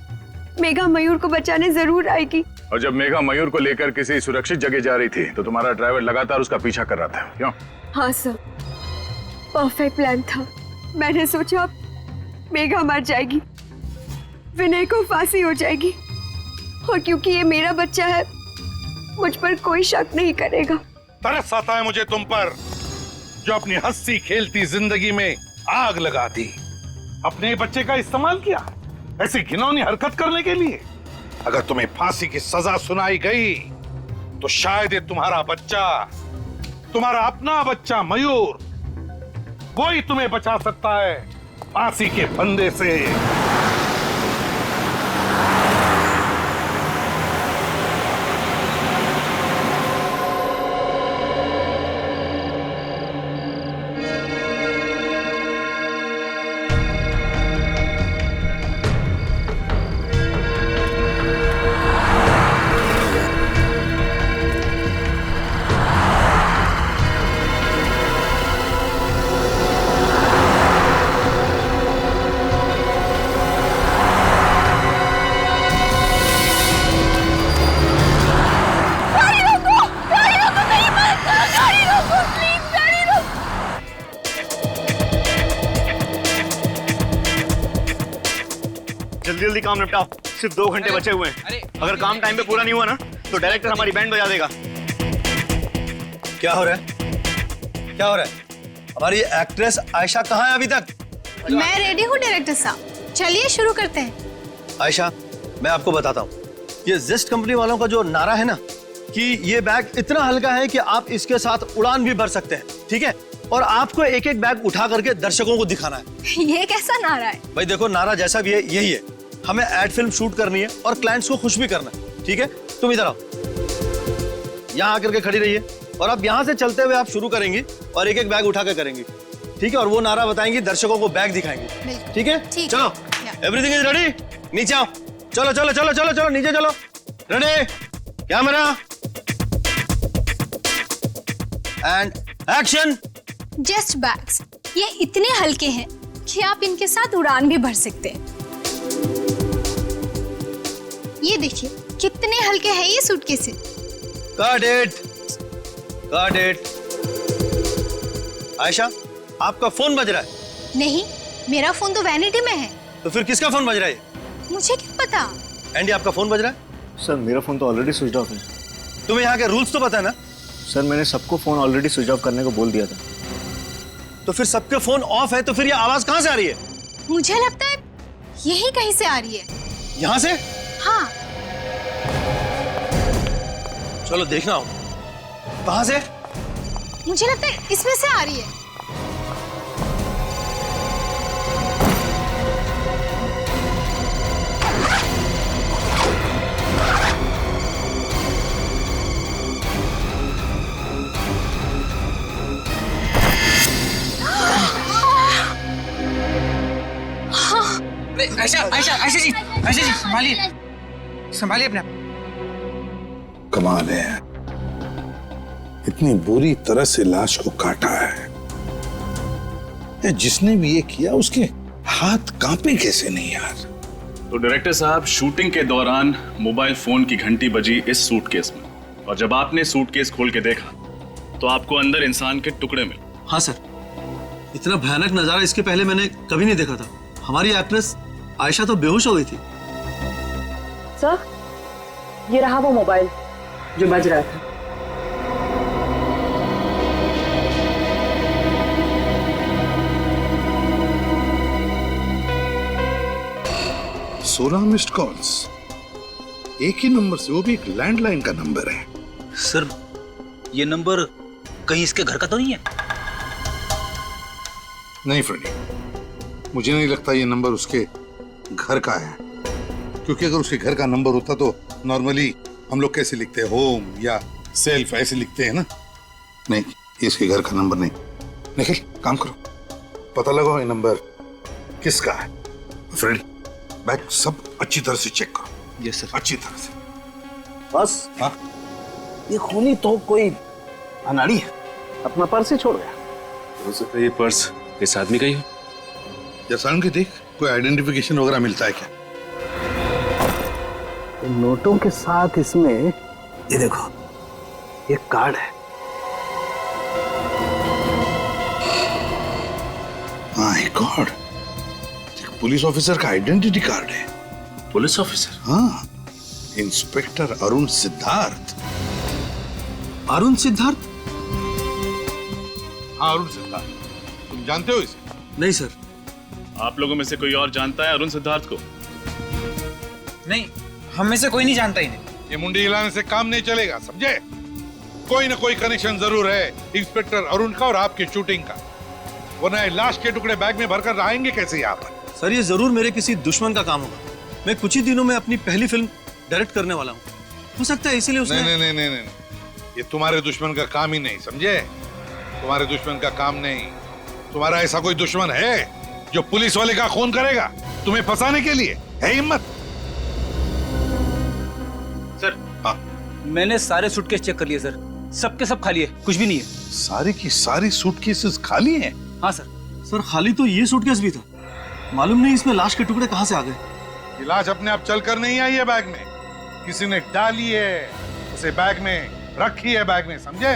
मेघा मयूर को बचाने जरूर आएगी। और जब मेघा मयूर को लेकर किसी सुरक्षित जगह जा रही थी तो तुम्हारा ड्राइवर लगातार उसका पीछा कर रहा था, क्यों? हाँ सर, परफेक्ट प्लान था। मैंने सोचा मेघा मर जाएगी, विनय को फांसी हो जाएगी, और क्योंकि ये मेरा बच्चा है मुझ पर कोई शक नहीं करेगा। तरस आता है मुझे तुम पर, जो अपनी हंसी खेलती जिंदगी में आग लगा दी। अपने बच्चे का इस्तेमाल किया ऐसी घिनौनी हरकत करने के लिए। अगर तुम्हें फांसी की सजा सुनाई गई तो शायद ये तुम्हारा बच्चा, तुम्हारा अपना बच्चा मयूर, वो ही तुम्हें बचा सकता है फांसी के फंदे से। जल्दी काम निपटाओ, सिर्फ 2 घंटे बचे हुए हैं। अगर काम टाइम पे पूरा नहीं हुआ ना तो डायरेक्टर हमारी बैंड बजा देगा। क्या हो रहा है? क्या हो रहा है? हमारी एक्ट्रेस आयशा कहाँ है अभी तक? मैं रेडी हूँ डायरेक्टर साहब, चलिए शुरू करते हैं। आयशा, मैं आपको बताता हूँ, ये जेस्ट कंपनी वालों का जो नारा है ना कि ये बैग इतना हल्का है कि आप इसके साथ उड़ान भी भर सकते हैं, ठीक है? और आपको एक एक बैग उठा करके दर्शकों को दिखाना है। ये कैसा नारा है? भाई देखो, नारा जैसा भी है यही है। हमें एड फिल्म शूट करनी है और क्लाइंट्स को खुश भी करना है, ठीक है? तुम इधर आओ, यहाँ आकर के खड़ी रहिए और अब यहाँ से चलते हुए आप शुरू करेंगी और एक एक बैग उठा कर करेंगी, ठीक है? और वो नारा बताएंगी, दर्शकों को बैग दिखाएंगे, ठीक है? चलो, एवरीथिंग इज रेडी, नीचे आओ, चलो चलो चलो चलो चलो नीचे चलो, ready, camera and action. Just bags, ये इतने हल्के हैं कि आप इनके साथ उड़ान भी भर सकते हैं। ये देखिए कितने हल्के हैं ये suitcases. Got it, got it। Ayesha, आपका फोन बज रहा है? नहीं, मेरा फोन तो वैनिटी में है। तो फिर किसका फोन बज रहा है? मुझे क्या पता। एंडी, आपका फोन बज रहा है? सर मेरा फोन तो ऑलरेडी स्विच ऑफ है। तुम्हें यहाँ के रूल्स तो पता है ना? सर मैंने सबको फोन ऑलरेडी स्विच ऑफ करने को बोल दिया था। तो फिर सबके फोन ऑफ है तो फिर ये आवाज कहाँ से आ रही है? मुझे लगता है यही कहीं से आ रही है। यहाँ से? हाँ। चलो देखना हो, कहाँ से? मुझे लगता है इसमें से आ रही है। आयशा जी संभालिए अपने आप। कमाल है, इतनी बुरी तरह से लाश को काटा है। ये जिसने भी ये किया उसके हाथ कांपे कैसे नहीं यार? तो डायरेक्टर साहब, शूटिंग के दौरान मोबाइल फोन की घंटी बजी इस सूटकेस में, और जब आपने सूटकेस खोल के देखा तो आपको अंदर इंसान के टुकड़े मिले। हाँ सर, इतना भयानक नजारा इसके पहले मैंने कभी नहीं देखा था। हमारी एक्ट्रेस आयशा तो बेहोश हो गई थी। सर, ये रहा वो मोबाइल जो बज रहा था। सोलह मिस्ड कॉल्स, एक ही नंबर से, वो भी एक लैंडलाइन का नंबर है। सर ये नंबर कहीं इसके घर का तो नहीं है? नहीं फ्रेंडी, मुझे नहीं लगता ये नंबर उसके घर का है, क्योंकि अगर उसके घर का नंबर होता तो नॉर्मली हम लोग कैसे लिखते हैं, होम या सेल्फ ऐसे लिखते हैं ना। नहीं, ये इसके घर का नंबर नहीं। निखिल, काम करो, पता लगाओ ये नंबर किसका है। फ्रेंडी, बैग सब अच्छी तरह से चेक करो। Yes sir. अच्छी तरह से। बस हाँ, ये खूनी तो कोई अनाड़ी है, अपना पर्स ही छोड़ गया। हो सकता है ये पर्स इस आदमी का ही हो। जैसा उनकी देख, कोई आइडेंटिफिकेशन वगैरह मिलता है क्या? नोटों के साथ इसमें ये देखो, ये कार्ड है। माय गॉड, पुलिस ऑफिसर का आइडेंटिटी कार्ड है। Police officer? हाँ, इंस्पेक्टर अरुण सिद्धार्थ। अरुण सिद्धार्थ? हाँ, अरुण सिद्धार्थ। तुम जानते हो इसे? नहीं सर। आप लोगों में से कोई और जानता है अरुण सिद्धार्थ को? नहीं, हम में से कोई नहीं जानता इन्हें। ये मुंडी हिलाने से काम नहीं चलेगा, समझे? कोई ना कोई कनेक्शन जरूर है इंस्पेक्टर अरुण का और आपकी शूटिंग का, वरना लाश के टुकड़े बैग में भरकर आएंगे कैसे यहाँ पर? सर, ये जरूर मेरे किसी दुश्मन का काम होगा। मैं कुछ ही दिनों में अपनी पहली फिल्म डायरेक्ट करने वाला हूँ, हो सकता है इसीलिए उसने। नहीं नहीं नहीं नहीं, ये तुम्हारे दुश्मन का काम ही नहीं, समझे? तुम्हारे दुश्मन का काम नहीं। तुम्हारा ऐसा कोई दुश्मन है जो पुलिस वाले का खून करेगा तुम्हें फंसाने के लिए? है हिम्मत? सर हाँ, मैंने सारे सूटकेस चेक कर लिए सर, सबके सब खाली है, कुछ भी नहीं है। सारी की सारी सूटकेसेस खाली हैं? हाँ सर। सर, खाली तो ये सूटकेस भी था, मालूम नहीं इसमें लाश के टुकड़े कहाँ से आ गए। ये लाश अपने आप चलकर नहीं आई है बैग में, किसी ने डाली है, उसे बैग में रखी है, बैग में, समझे?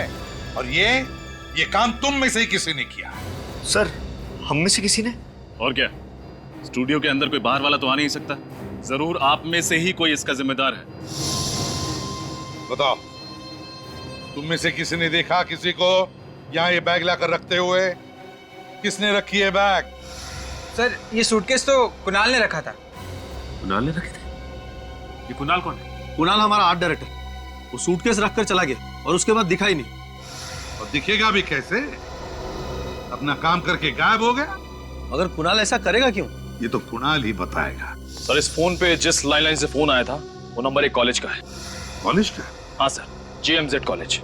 और ये काम तुम में से ही किसी ने किया। सर, हम में से किसी ने? और क्या, स्टूडियो के अंदर कोई बाहर वाला तो आ नहीं सकता। जरूर आप में से ही कोई इसका जिम्मेदार है। बताओ, तुम में से किसी ने देखा किसी को यहाँ ये बैग लाकर रखते हुए? किसने रखी है बैग? सर, ये सूटकेस तो कुणाल ने रखा था। कुणाल ने रखे थे? ये कुणाल कौन है? कुणाल हमारा आर्ट डायरेक्टर। वो सूटकेस रखकर चला गया और उसके बाद दिखा ही नहीं। और दिखेगा भी कैसे? अपना काम करके गायब हो गया। अगर कुणाल ऐसा करेगा क्यों? ये तो कुणाल ही बताएगा। सर, इस फोन पे जिस लैंडलाइन से फोन आया था वो नंबर एक कॉलेज का है। कॉलेज का? हाँ sir, JMZ college.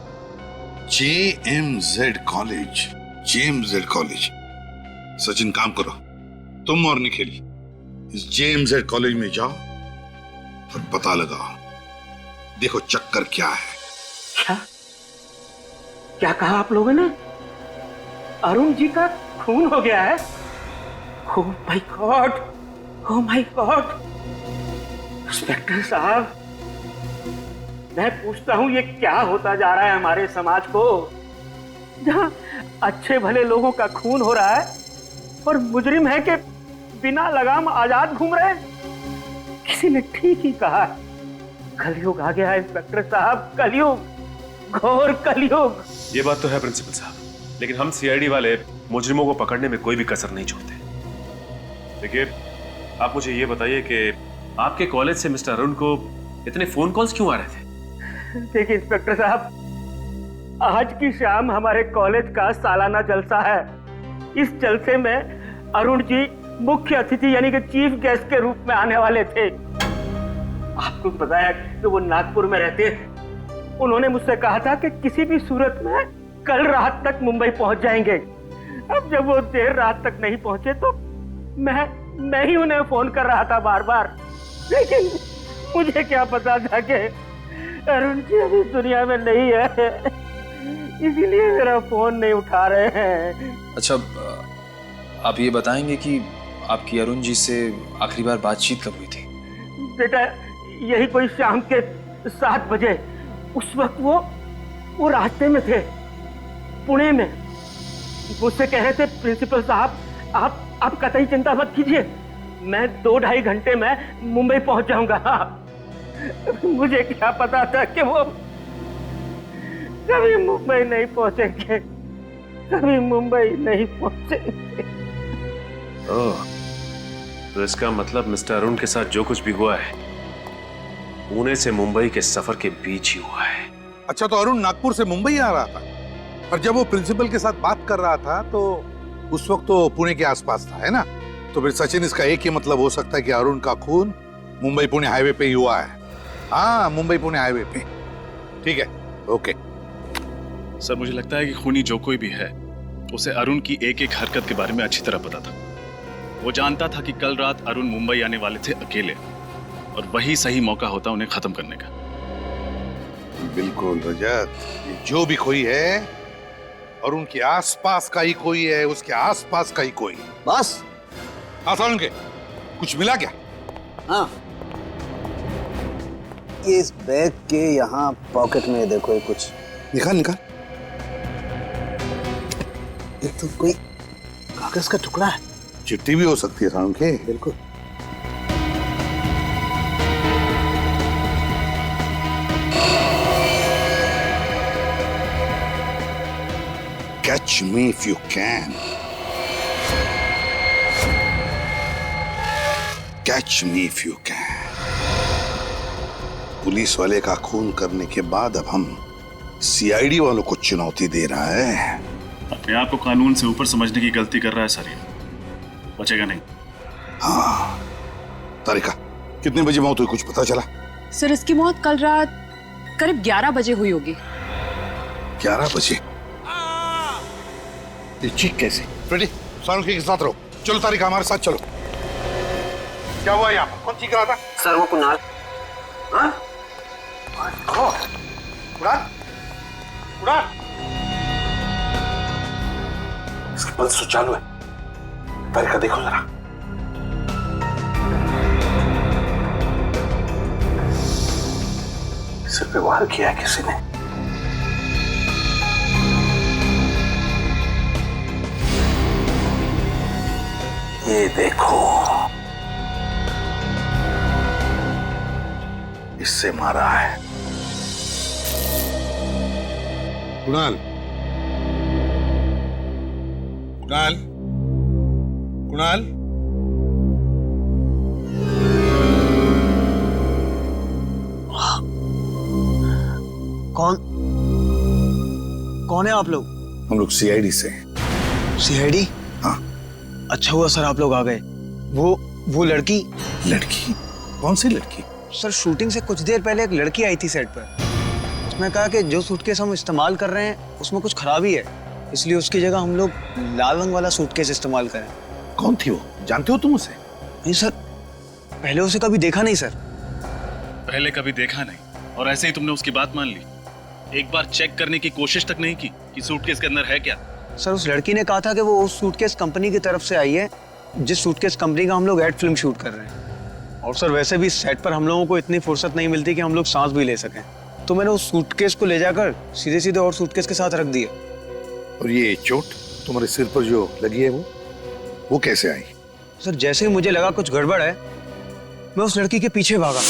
JMZ college, JMZ college. Sachin, काम करो, तुम और निखिल इस JMZ कॉलेज में जाओ और पता लगाओ। देखो चक्कर क्या है। क्या क्या कहा आप लोगों ने? अरुण जी का खून हो गया है? Oh my God, oh my God. Inspector साहब, मैं पूछता हूँ ये क्या होता जा रहा है हमारे समाज को, जहाँ अच्छे भले लोगों का खून हो रहा है और मुजरिम है कि बिना लगाम आजाद घूम रहे हैं। किसी ने ठीक ही कहा, कलयुग आ गया है इंस्पेक्टर साहब, कलयुग, घोर कलयुग। ये बात तो है प्रिंसिपल साहब, लेकिन हम CID वाले मुजरिमों को पकड़ने में कोई भी कसर नहीं छोड़ते। देखिए, आप मुझे ये बताइए कि आपके कॉलेज से मिस्टर अरुण को इतने फोन कॉल्स क्यों आ रहे थे? देखिए इंस्पेक्टर साहब, आज की शाम हमारे कॉलेज का सालाना जलसा है। इस जलसे में अरुण जी मुख्य अतिथि यानी कि चीफ गेस्ट के रूप में आने वाले थे। आपको बताया कि वो नागपुर में रहते हैं। उन्होंने मुझसे कहा था कि किसी भी सूरत में कल रात तक मुंबई पहुंच जाएंगे। अब जब वो देर रात तक नहीं पहुंचे तो मैं ही उन्हें फोन कर रहा था बार बार, लेकिन मुझे क्या पता था कि अरुण जी अभी दुनिया में नहीं है, इसीलिए मेरा फोन नहीं उठा रहे हैं। अच्छा, आप ये बताएंगे कि आपकी अरुण जी से आखिरी बार बातचीत कब हुई थी? बेटा, यही कोई शाम के 7 बजे। उस वक्त वो रास्ते में थे, पुणे में। मुझसे कह रहे थे, प्रिंसिपल साहब आप कतई चिंता मत कीजिए, मैं 2-2.5 घंटे में मुंबई पहुंच जाऊंगा। मुझे क्या पता था कि वो कभी मुंबई नहीं पहुंचेंगे, कभी मुंबई नहीं पहुंचेंगे। ओह, तो इसका मतलब मिस्टर अरुण के साथ जो कुछ भी हुआ है पुणे से मुंबई के सफर के बीच ही हुआ है। अच्छा, तो अरुण नागपुर से मुंबई आ रहा था और जब वो प्रिंसिपल के साथ बात कर रहा था तो उस वक्त तो पुणे के आसपास था, है ना? तो फिर सचिन, इसका एक ही मतलब हो सकता है कि अरुण का खून मुंबई पुणे हाईवे पे ही हुआ है। हाँ, मुंबई पुणे हाईवे पे। ठीक है, ओके। सर, मुझे लगता है कि खूनी जो कोई भी है उसे अरुण की एक एक हरकत के बारे में अच्छी तरह पता था। वो जानता था कि कल रात अरुण मुंबई आने वाले थे अकेले, और वही सही मौका होता उन्हें खत्म करने का। बिल्कुल रजत, ये जो भी कोई है और उनके आसपास का ही कोई है, उसके आसपास का ही कोई। बस अरुण के कुछ मिला क्या? हाँ, ये इस बैग के यहाँ पॉकेट में देखो, ये कुछ निकाल। ये तो कोई कागज का टुकड़ा है। चिट्ठी भी हो सकती है अरुण के। बिल्कुल। Catch me if you can. Catch me if you can. Police वाले का खून करने के बाद अब हम CID वालों को चुनौती दे रहा है। अपने आप को कानून से ऊपर समझने की गलती कर रहा है सर, ये बचेगा नहीं। हाँ, तारिका, कितने बजे मौत हुई, कुछ पता चला? सर, इसकी मौत कल रात करीब 11 बजे हुई होगी। 11 बजे? ये चीख कैसे? फ्रेडी, सानुकी के साथ रहो। चलो तारिका, हमारे साथ चलो। क्या हुआ यहाँ? कौन चीख रहा था? सर, वो कुणाल। हाँ? उड़ान? इसकी पल्स तो चालू है। तारिका, देखो जरा। सिर पे वार किया है किसी ने। ये देखो, इससे मारा है। कुणाल, कुणाल, कुणाल, कौन है आप लोग? हम लोग सीआईडी से। सीआईडी? हाँ। अच्छा हुआ सर आप लोग आ गए। वो लड़की। लड़की? कौन सी लड़की? सर शूटिंग से कुछ देर पहले एक लड़की आई थी सेट पर। उसने कहा कि जो सूटकेस हम इस्तेमाल कर रहे हैं उसमें कुछ खराबी है, इसलिए उसकी जगह हम लोग लाल रंग वाला सूटकेस इस्तेमाल करें। कौन थी वो? जानते हो तुम उसे? नहीं सर, पहले उसे कभी देखा नहीं सर। पहले कभी देखा नहीं और ऐसे ही तुमने उसकी बात मान ली? एक बार चेक करने की कोशिश तक नहीं की कि सूटकेस के अंदर है क्या? सर उस लड़की ने कहा था कि वो उस सूटकेस कंपनी की तरफ से आई है जिस सूटकेस कंपनी का हम लोग एड फिल्म शूट कर रहे हैं। और सर वैसे भी सेट पर हम लोगों को इतनी फुर्सत नहीं मिलती कि हम लोग सांस भी ले सकें, तो मैंने उस सूटकेस को ले जाकर सीधे सीधे और सूटकेस के साथ रख दिया। और ये चोट तुम्हारे सिर पर जो लगी है वो कैसे आई? सर जैसे ही मुझे लगा कुछ गड़बड़ है, मैं उस लड़की के पीछे भागा।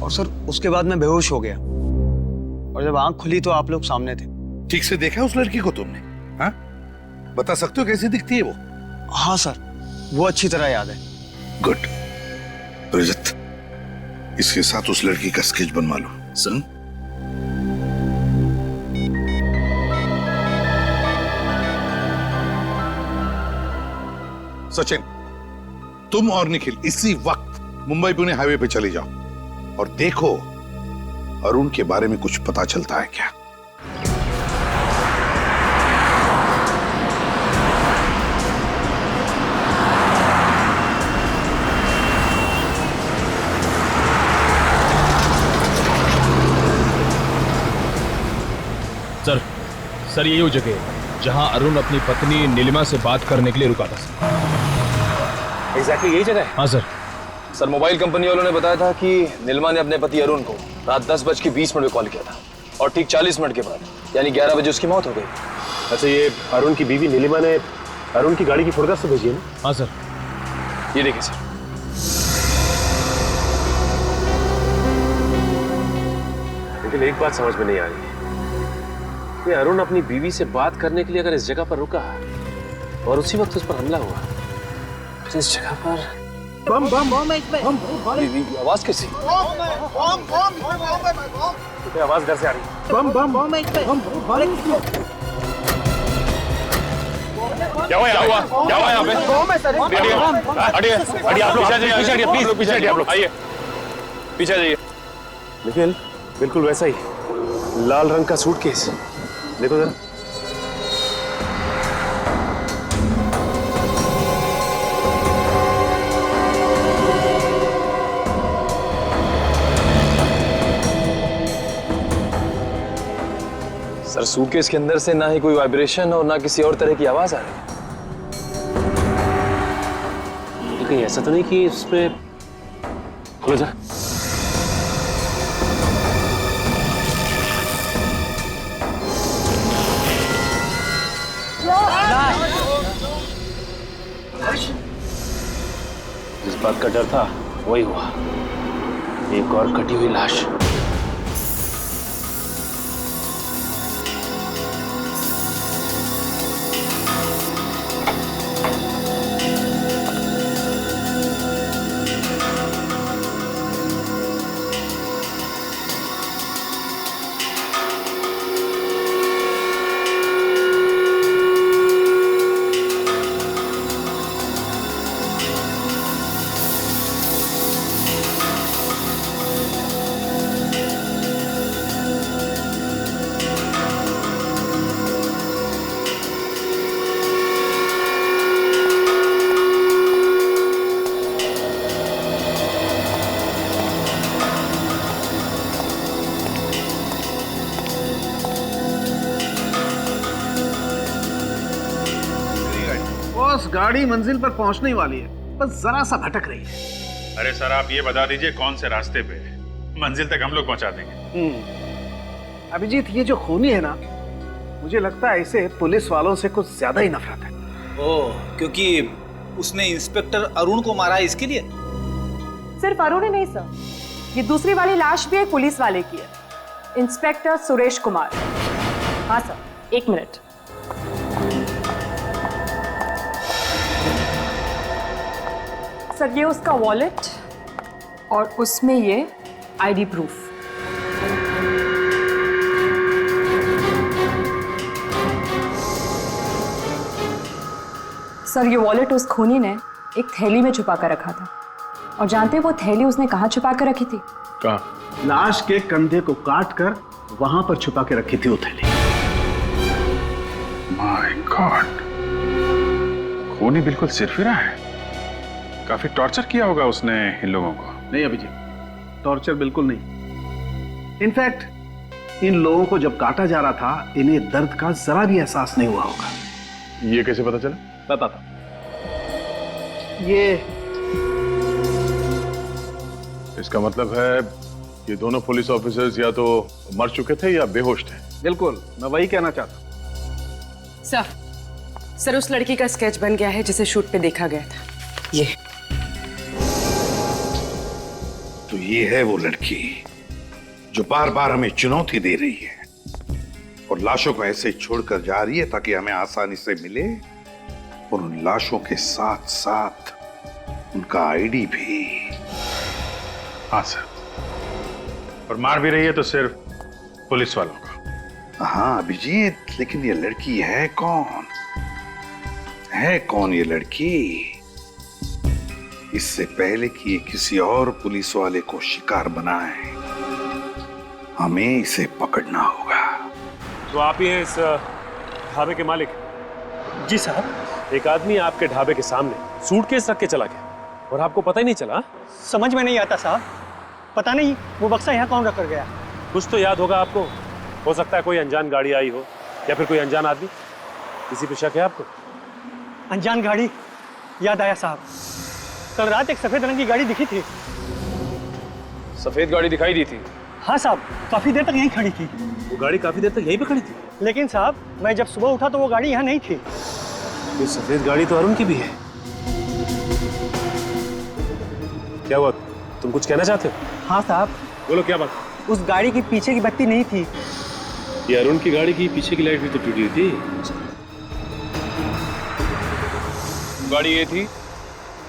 सर उसके बाद मैं बेहोश हो गया और जब आंख खुली तो आप लोग सामने थे। ठीक से देखा उस लड़की को तुमने? हाँ? बता सकते हो कैसी दिखती है वो? हाँ सर, वो अच्छी तरह याद है। गुड। रजत, इसके साथ उस लड़की का स्केच बनवा लो। सुन, सचिन, तुम और निखिल इसी वक्त मुंबई पुणे हाईवे पे चले जाओ और देखो अरुण के बारे में कुछ पता चलता है क्या। सर यही वो जगह है जहां अरुण अपनी पत्नी नीलिमा से बात करने के लिए रुका था। एग्जैक्टली यही जगह है? हाँ सर मोबाइल कंपनी वालों ने बताया था कि नीलिमा ने अपने पति अरुण को रात 10:20 पे कॉल किया था और ठीक 40 मिनट के बाद यानी 11 बजे उसकी मौत हो गई। अच्छा, ये अरुण की बीवी नीलिमा ने अरुण की गाड़ी की फोटोग्राफ से भेजी है ना? हाँ सर, ये देखिए सर। लेकिन एक बात समझ में नहीं आ रही है कि अरुण अपनी बीवी से बात करने के लिए अगर इस जगह पर रुका और उसी वक्त उस पर हमला हुआ तो इस जगह पर बम बम बम आवाज कैसी? आवाज घर से आ रही है। बम बम बम क्या हुआ यहाँ पे? हटिए आप लोग, पीछे हटिए प्लीज, पीछे हटिए आप लोग, आइए पीछे जाइए। निखिल, बिल्कुल वैसा ही लाल रंग का सूटकेस, देखो जरा। सर सूटकेस के अंदर से ना ही कोई वाइब्रेशन और ना किसी और तरह की आवाज आ रही है। तो कहीं ऐसा तो नहीं कि इसमें खोलो जरा। जिस बात का डर था वही हुआ, एक और कटी हुई लाश। बॉस गाड़ी मंजिल पर पहुंचने वाली है, बस जरा सा भटक रही है। अरे सर आप ये बता दीजिए कौन से रास्ते पे है? मंजिल तक हम लोग पहुंचा देंगे। अभिजीत, ये जो खूनी है ना, मुझे लगता है इसे पुलिस वालों से कुछ ज्यादा ही नफरत है। ओह, क्योंकि उसने इंस्पेक्टर अरुण को मारा है इसके लिए? सिर्फ अरुण ही नहीं सर, ये दूसरी वाली लाश भी एक पुलिस वाले की है, इंस्पेक्टर सुरेश कुमार। हाँ सर, 1 मिनट। सर ये उसका वॉलेट और उसमें ये आईडी प्रूफ। सर ये वॉलेट उस खूनी ने एक थैली में छुपा कर रखा था, और जानते हैं वो थैली उसने कहाँ छुपा कर रखी थी? कहाँ? लाश के कंधे को काट कर वहां पर छुपा के रखी थी वो थैली। माय गॉड, खूनी बिल्कुल सिरफिरा है। काफी टॉर्चर किया होगा उसने इन लोगों को। नहीं अभिजीत, टॉर्चर बिल्कुल नहीं। इनफैक्ट इन लोगों को जब काटा जा रहा था, इन्हें दर्द का जरा भी एहसास नहीं हुआ होगा। ये कैसे पता चला? बता। ये इसका मतलब है ये दोनों पुलिस ऑफिसर्स या तो मर चुके थे या बेहोश थे। बिल्कुल, मैं वही कहना चाहता। सर उस लड़की का स्केच बन गया है जिसे शूट पे देखा गया था। ये तो ये है वो लड़की जो बार बार हमें चुनौती दे रही है और लाशों को ऐसे छोड़कर जा रही है ताकि हमें आसानी से मिले, और उन लाशों के साथ साथ उनका आईडी भी। हाँ सर, और मार भी रही है तो सिर्फ पुलिस वालों को। हाँ अभिजीत, लेकिन ये लड़की है कौन? है कौन ये लड़की? इससे पहले कि ये किसी और पुलिस वाले को शिकार बनाए, हमें इसे पकड़ना होगा। तो आप ही हैं इस ढाबे के मालिक? जी साहब। एक आदमी आपके ढाबे के सामने सूटकेस रख के चला गया और आपको पता ही नहीं चला? समझ में नहीं आता साहब, पता नहीं वो बक्सा यहाँ कौन रख कर गया। कुछ तो याद होगा आपको। हो सकता है कोई अनजान गाड़ी आई हो या फिर कोई अनजान आदमी। किसी पे शक है आपको? अनजान गाड़ी याद आया साहब, कल रात एक सफेद रंग की गाड़ी दिखी थी। सफेद गाड़ी दिखाई दी थी? हाँ साहब, काफी देर तक यहीं खड़ी थी। वो गाड़ी काफी देर तक यहीं पे खड़ी थी? लेकिन साहब मैं जब सुबह उठा तो वो गाड़ी यहाँ नहीं थी। ये सफेद गाड़ी तो अरुण की भी है। क्या हुआ, तुम कुछ कहना चाहते हो? हाँ साहब। बोलो क्या बात? उस गाड़ी की पीछे की बत्ती नहीं थी। ये अरुण की गाड़ी की पीछे की लाइट भी तो टूटी हुई थी। गाड़ी ये थी?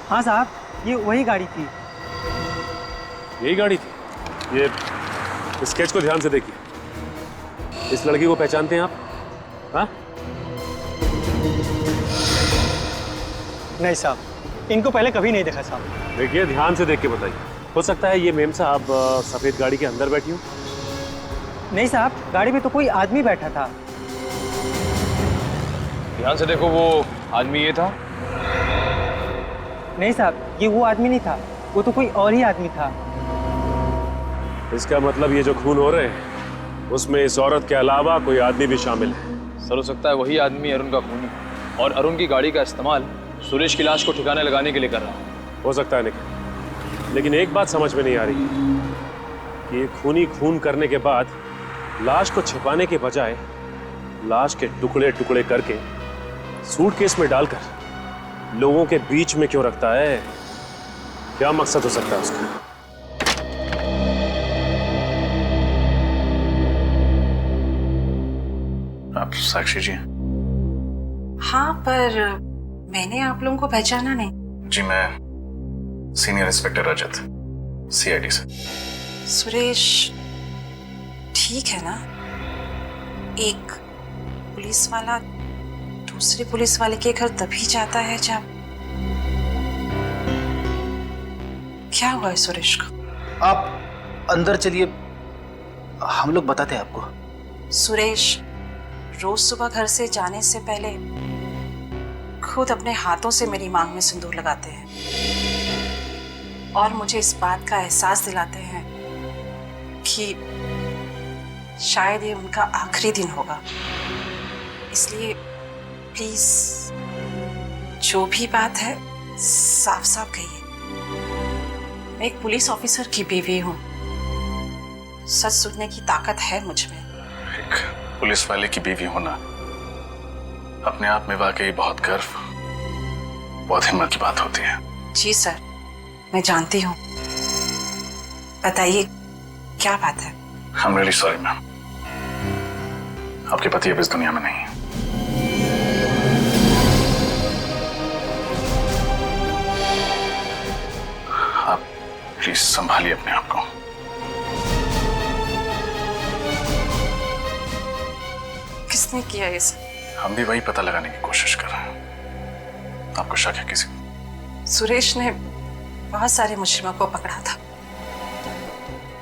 हाँ साहब, ये वही गाड़ी थी। यही गाड़ी थी? ये स्केच को ध्यान से देखिए। इस लड़की को पहचानते हैं आप? हाँ? नहीं साहब, इनको पहले कभी नहीं देखा साहब। देखिए ध्यान से देख के बताइए। हो सकता है ये मेम साहब सफेद गाड़ी के अंदर बैठी हो। नहीं साहब, गाड़ी में तो कोई आदमी बैठा था। ध्यान से देखो, वो आदमी ये था? नहीं साहब, ये वो आदमी नहीं था, वो तो कोई और ही आदमी था। इसका मतलब ये जो खून हो रहे हैं उसमें इस औरत के अलावा कोई आदमी भी शामिल है। सर हो सकता है वही आदमी अरुण का खूनी, और अरुण की गाड़ी का इस्तेमाल सुरेश की लाश को ठिकाने लगाने के लिए कर रहा है। हो सकता है निखिल, लेकिन एक बात समझ में नहीं आ रही कि ये खूनी खून करने के बाद लाश को छिपाने के बजाय लाश के टुकड़े टुकड़े करके सूटकेस में डालकर लोगों के बीच में क्यों रखता है? क्या मकसद हो सकता है उसका? आप साक्षी जी? हाँ, पर मैंने आप लोगों को पहचाना नहीं। जी मैं सीनियर इंस्पेक्टर रजत, सीआईडी से। सुरेश ठीक है ना? एक पुलिस वाला दूसरे पुलिस वाले के घर तभी जाता है जब... क्या हुआ है सुरेश को? आप अंदर चलिए, हम लोग बताते हैं आपको। सुरेश रोज सुबह घर से जाने से पहले खुद अपने हाथों से मेरी मांग में सिंदूर लगाते हैं और मुझे इस बात का एहसास दिलाते हैं कि शायद ये उनका आखिरी दिन होगा। इसलिए प्लीज जो भी बात है साफ साफ कहिए। मैं एक पुलिस ऑफिसर की बीवी हूँ, सच सुनने की ताकत है मुझ में। एक पुलिस वाले की बीवी होना अपने आप में वाकई बहुत गर्व, बहुत हिम्मत की बात होती है। जी सर, मैं जानती हूँ। बताइए क्या बात है? I'm really sorry मैम, आपके पति अब इस दुनिया में नहीं है। आप प्लीज संभालिए अपने आप को। किसने किया ये सब? हम भी वही पता लगाने की कोशिश कर रहे हैं। आपको शक है किसी को? सुरेश ने बहुत सारे मुजरिमों को पकड़ा था,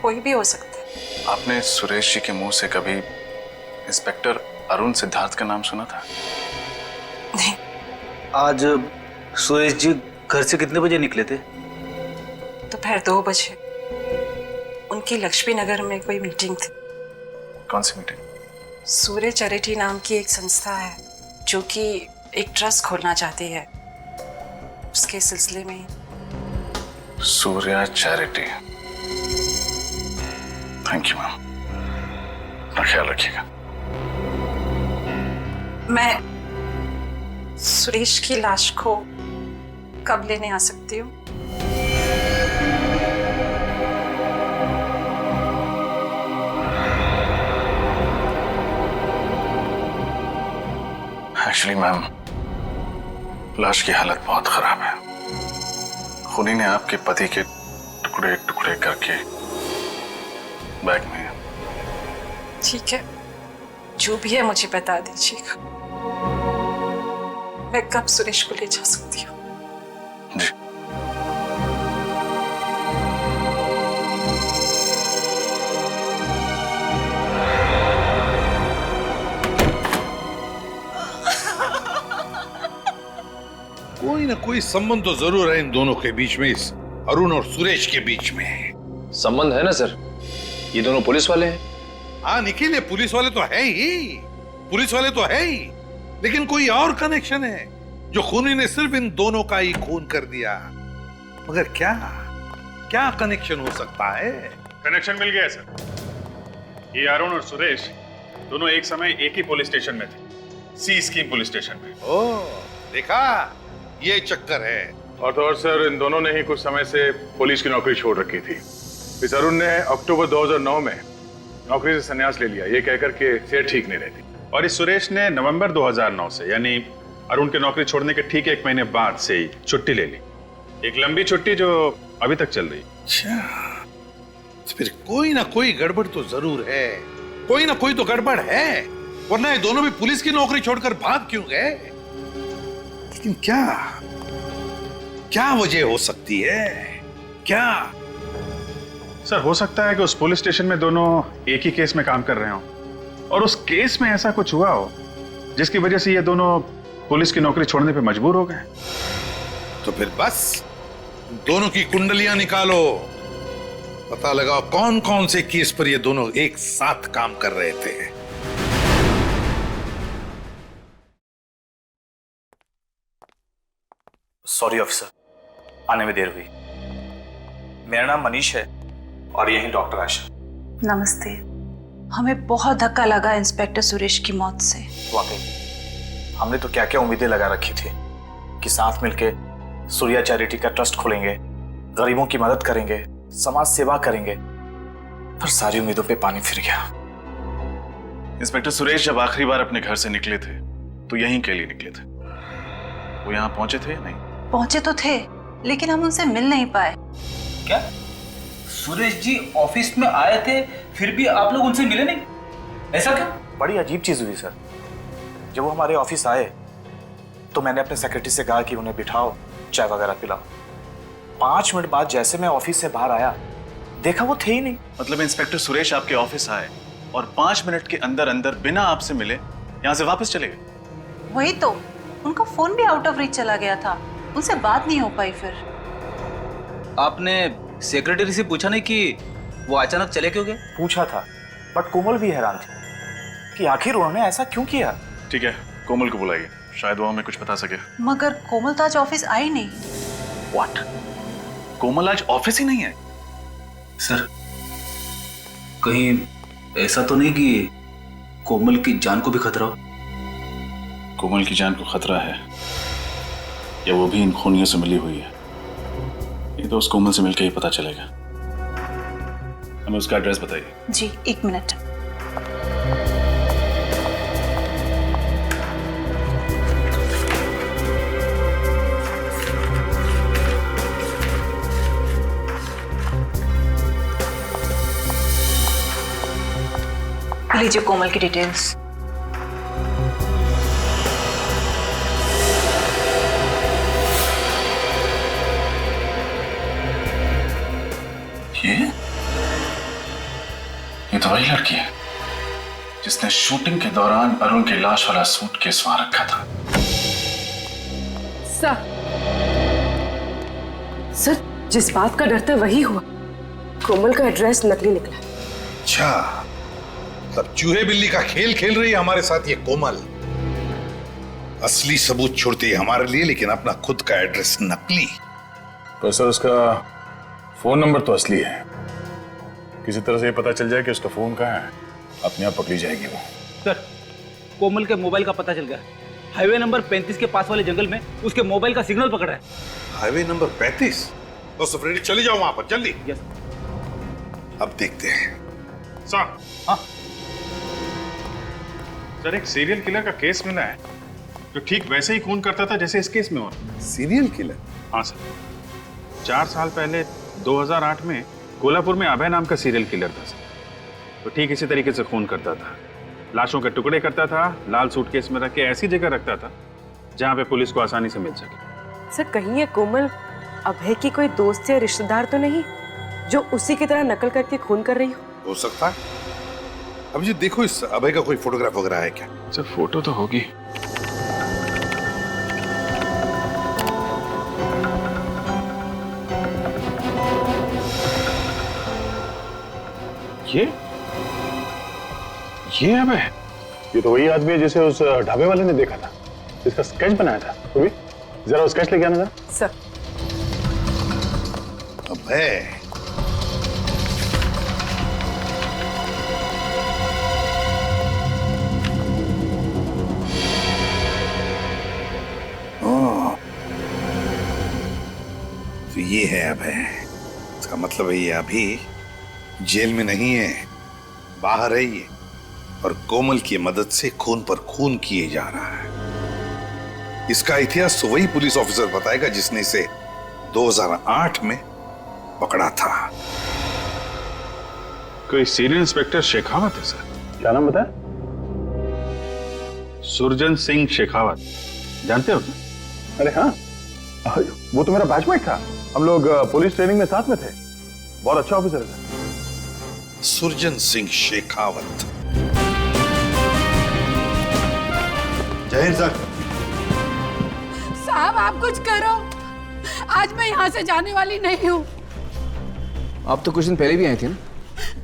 कोई भी हो सकता है। आपने सुरेश जी के मुंह से कभी इंस्पेक्टर अरुण सिद्धार्थ का नाम सुना था? नहीं। आज सुरेश जी घर से कितने बजे निकले थे? दोपहर 2 बजे। उनकी लक्ष्मी नगर में कोई मीटिंग थी। कौन सी मीटिंग? सूर्य चैरिटी नाम की एक संस्था है जो कि एक ट्रस्ट खोलना चाहती है, उसके सिलसिले में। Surya charity. Thank you ma'am, अपना ख्याल रखिएगा। मैं सुरेश की लाश को कब लेने आ सकती हूँ? एक्चुअली मैम, लाश की हालत बहुत खराब है। खूनी ने आपके पति के टुकड़े टुकड़े करके बैग में। ठीक है, जो भी है मुझे बता दीजिएगा। मैं कब सुरेश को ले जा सकती हूँ? जी। कोई ना कोई संबंध तो जरूर है इन दोनों के बीच में, इस अरुण और सुरेश के बीच में। संबंध है ना सर, ये दोनों पुलिस वाले हैं। हाँ निखिल, ये पुलिस वाले तो है ही, पुलिस वाले तो है ही, लेकिन कोई और कनेक्शन है जो खूनी ने सिर्फ इन दोनों का ही खून कर दिया। मगर क्या क्या कनेक्शन हो सकता है? कनेक्शन मिल गया सर। ये अरुण और सुरेश दोनों एक समय एक ही पुलिस स्टेशन में थे, सी स्कीम पुलिस स्टेशन में। ओह, देखा, ये चक्कर है। और तो और सर, इन दोनों ने ही कुछ समय से पुलिस की नौकरी छोड़ रखी थी। इस अरुण ने अक्टूबर 2009 में नौकरी से संन्यास ले लिया, ये कहकर के सेहत ठीक नहीं रहती। और इस सुरेश ने नवंबर 2009 से, यानी अरुण की नौकरी छोड़ने के ठीक 1 महीने बाद से ही छुट्टी ले ली। एक लंबी छुट्टी जो अभी तक चल रही। अच्छा, तो फिर कोई ना कोई गड़बड़ तो जरूर है, कोई ना कोई तो गड़बड़ है, वरना ये दोनों भी पुलिस की नौकरी छोड़कर भाग क्यों गए? लेकिन क्या क्या वजह हो सकती है? क्या? सर, हो सकता है कि उस पुलिस स्टेशन में दोनों एक ही केस में काम कर रहे हो और उस केस में ऐसा कुछ हुआ हो जिसकी वजह से ये दोनों पुलिस की नौकरी छोड़ने पे मजबूर हो गए। तो फिर बस दोनों की कुंडलियां निकालो, पता लगाओ कौन कौन से केस पर ये दोनों एक साथ काम कर रहे थे। सॉरी ऑफिसर, आने में देर हुई। मेरा नाम मनीष है और यही डॉक्टर आशा। नमस्ते। हमें बहुत धक्का लगा इंस्पेक्टर सुरेश की मौत से। वाकई हमने तो क्या क्या उम्मीदें लगा रखी थी कि साथ मिलके सूर्या चैरिटी का ट्रस्ट खोलेंगे, गरीबों की मदद करेंगे, समाज सेवा करेंगे, पर सारी उम्मीदों पे पानी फिर गया। इंस्पेक्टर सुरेश जब आखिरी बार अपने घर से निकले थे तो यहीं के लिए निकले थे। वो यहाँ पहुंचे थे या नहीं? पहुंचे तो थे, लेकिन हम उनसे मिल नहीं पाए। क्या सुरेश जी ऑफिस में आए थे फिर भी आप लोग उनसे मिले नहीं? ऐसा क्या? बड़ी अजीब चीज हुई सर। जब वो हमारे ऑफिस आए तो मैंने अपने सेक्रेटरी से कहा कि उन्हें बिठाओ, चाय वगैरह पिलाओ। 5 मिनट बाद जैसे मैं ऑफिस से बाहर आया, देखा वो थे ही नहीं। मतलब इंस्पेक्टर सुरेश आपके ऑफिस आए और 5 मिनट के अंदर अंदर बिना आपसे मिले यहाँ से वापस चले गए? वही तो, उनका फोन भी आउट ऑफ रीच चला गया था, उनसे बात नहीं हो पाई। फिर आपने सेक्रेटरी से पूछा नहीं कि वो अचानक चले क्यों गए? पूछा था, बट कोमल भी हैरान थी कि आखिर उन्होंने ऐसा क्यों किया। ठीक है, कोमल को बुलाइए। शायद वो हमें कुछ बता सके। मगर कोमल तो आज ऑफिस आई नहीं। व्हाट? कोमल आज ऑफिस ही नहीं है? सर, कहीं ऐसा तो नहीं कि कोमल की जान को भी खतरा हो? कोमल की जान को खतरा है या वो भी इन खूनियों से मिली हुई है, ये तो उस कोमल से मिलकर ही पता चलेगा। हमें उसका एड्रेस बताइए। जी, 1 मिनट। लीजिए कोमल की डिटेल्स। ये तो वही लड़की है जिसने शूटिंग के दौरान अरुण की लाश वाला सूटकेस वहां रखा था। सर, जिस बात का डर था वही हुआ। कोमल का एड्रेस नकली निकला। अच्छा, तब चूहे बिल्ली का खेल खेल रही है हमारे साथ ये कोमल। असली सबूत छोड़ती है हमारे लिए, लेकिन अपना खुद का एड्रेस नकली। पर सर, उसका फोन नंबर तो असली है। किसी तरह से ये पता चल जाए कि उसका फोन कहाँ है, अपने आप पकड़ी जाएगी वो। सर, कोमल के मोबाइल का पता चल गया। हाईवे नंबर 35 के पास वाले जंगल में उसके मोबाइल का सिग्नल पकड़ा है। Highway number 35? तो सफरेडी चले जाओ वहां पर जल्दी। यस। अब देखते हैं। सर, हाँ सर, एक सीरियल किलर का केस मिला है जो ठीक वैसे ही खून करता था जैसे इस केस में हुआ। Serial killer? हाँ सर, 4 साल पहले 2008 में कोल्हापुर में अभय नाम का सीरियल किलर था सर। तो ठीक इसी तरीके से खून करता था, लाशों के टुकड़े करता था, लाल सूटकेस में रख के ऐसी जगह रखता था जहां पे पुलिस को आसानी से मिल सके। सर, कहीं ये कोमल अभय की कोई दोस्त या रिश्तेदार तो नहीं जो उसी की तरह नकल करके खून कर रही हो सकता है। अब जी देखो, इस अभय का कोई फोटोग्राफ वगैरह है क्या? सर, फोटो तो होगी। ये अभय? ये तो वही आदमी है जिसे उस ढाबे वाले ने देखा था, जिसका स्केच बनाया था। तो भी जरा वो स्केच लेके आना था। सर, अभय, तो ये है अभय। इसका मतलब है ये अभी जेल में नहीं है, बाहर है ये, और कोमल की मदद से खून पर खून किए जा रहा है। इसका इतिहास तो वही पुलिस ऑफिसर बताएगा जिसने इसे 2008 में पकड़ा था। कोई सीनियर इंस्पेक्टर शेखावत है सर। क्या नाम बताया? सुरजन सिंह शेखावत, जानते हो? अरे हाँ, वो तो मेरा बैचमेट था। हम लोग पुलिस ट्रेनिंग में साथ में थे। बहुत अच्छा ऑफिसर है। सुरजन सिंह शेखावत। जय हिंद सर। साहब, आप कुछ करो, आज मैं यहाँ से जाने वाली नहीं हूँ। आप तो कुछ दिन पहले भी आए थे ना?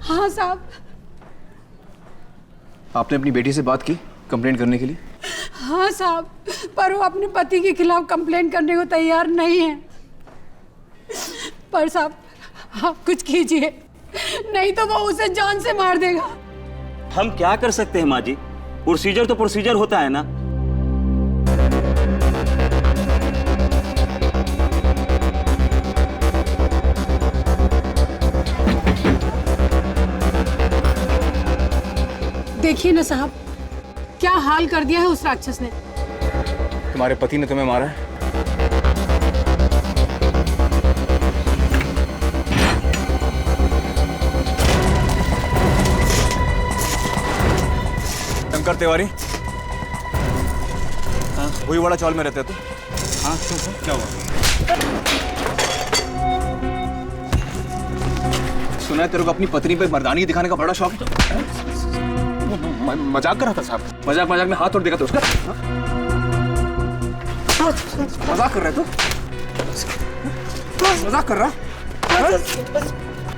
हाँ साहब। आपने अपनी बेटी से बात की कंप्लेंट करने के लिए? हाँ साहब, पर वो अपने पति के खिलाफ कंप्लेंट करने को तैयार नहीं है। पर साहब, आप कुछ कीजिए, नहीं तो वो उसे जान से मार देगा। हम क्या कर सकते हैं माँ जी? प्रोसीजर तो प्रोसीजर होता है ना। देखिए ना साहब, क्या हाल कर दिया है उस राक्षस ने। तुम्हारे पति ने तुम्हें मारा है? शंकर तिवारी, वही वाला चौल में रहते हो तुम? हाँ, क्या हुआ? सुना है तेरे को अपनी पत्नी पे मर्दानी दिखाने का बड़ा शौक है। मजाक कर रहा था साहब। मजाक में हाथ तोड़ देगा तो उसका? मजाक कर रहा है तू? मजाक कर रहा?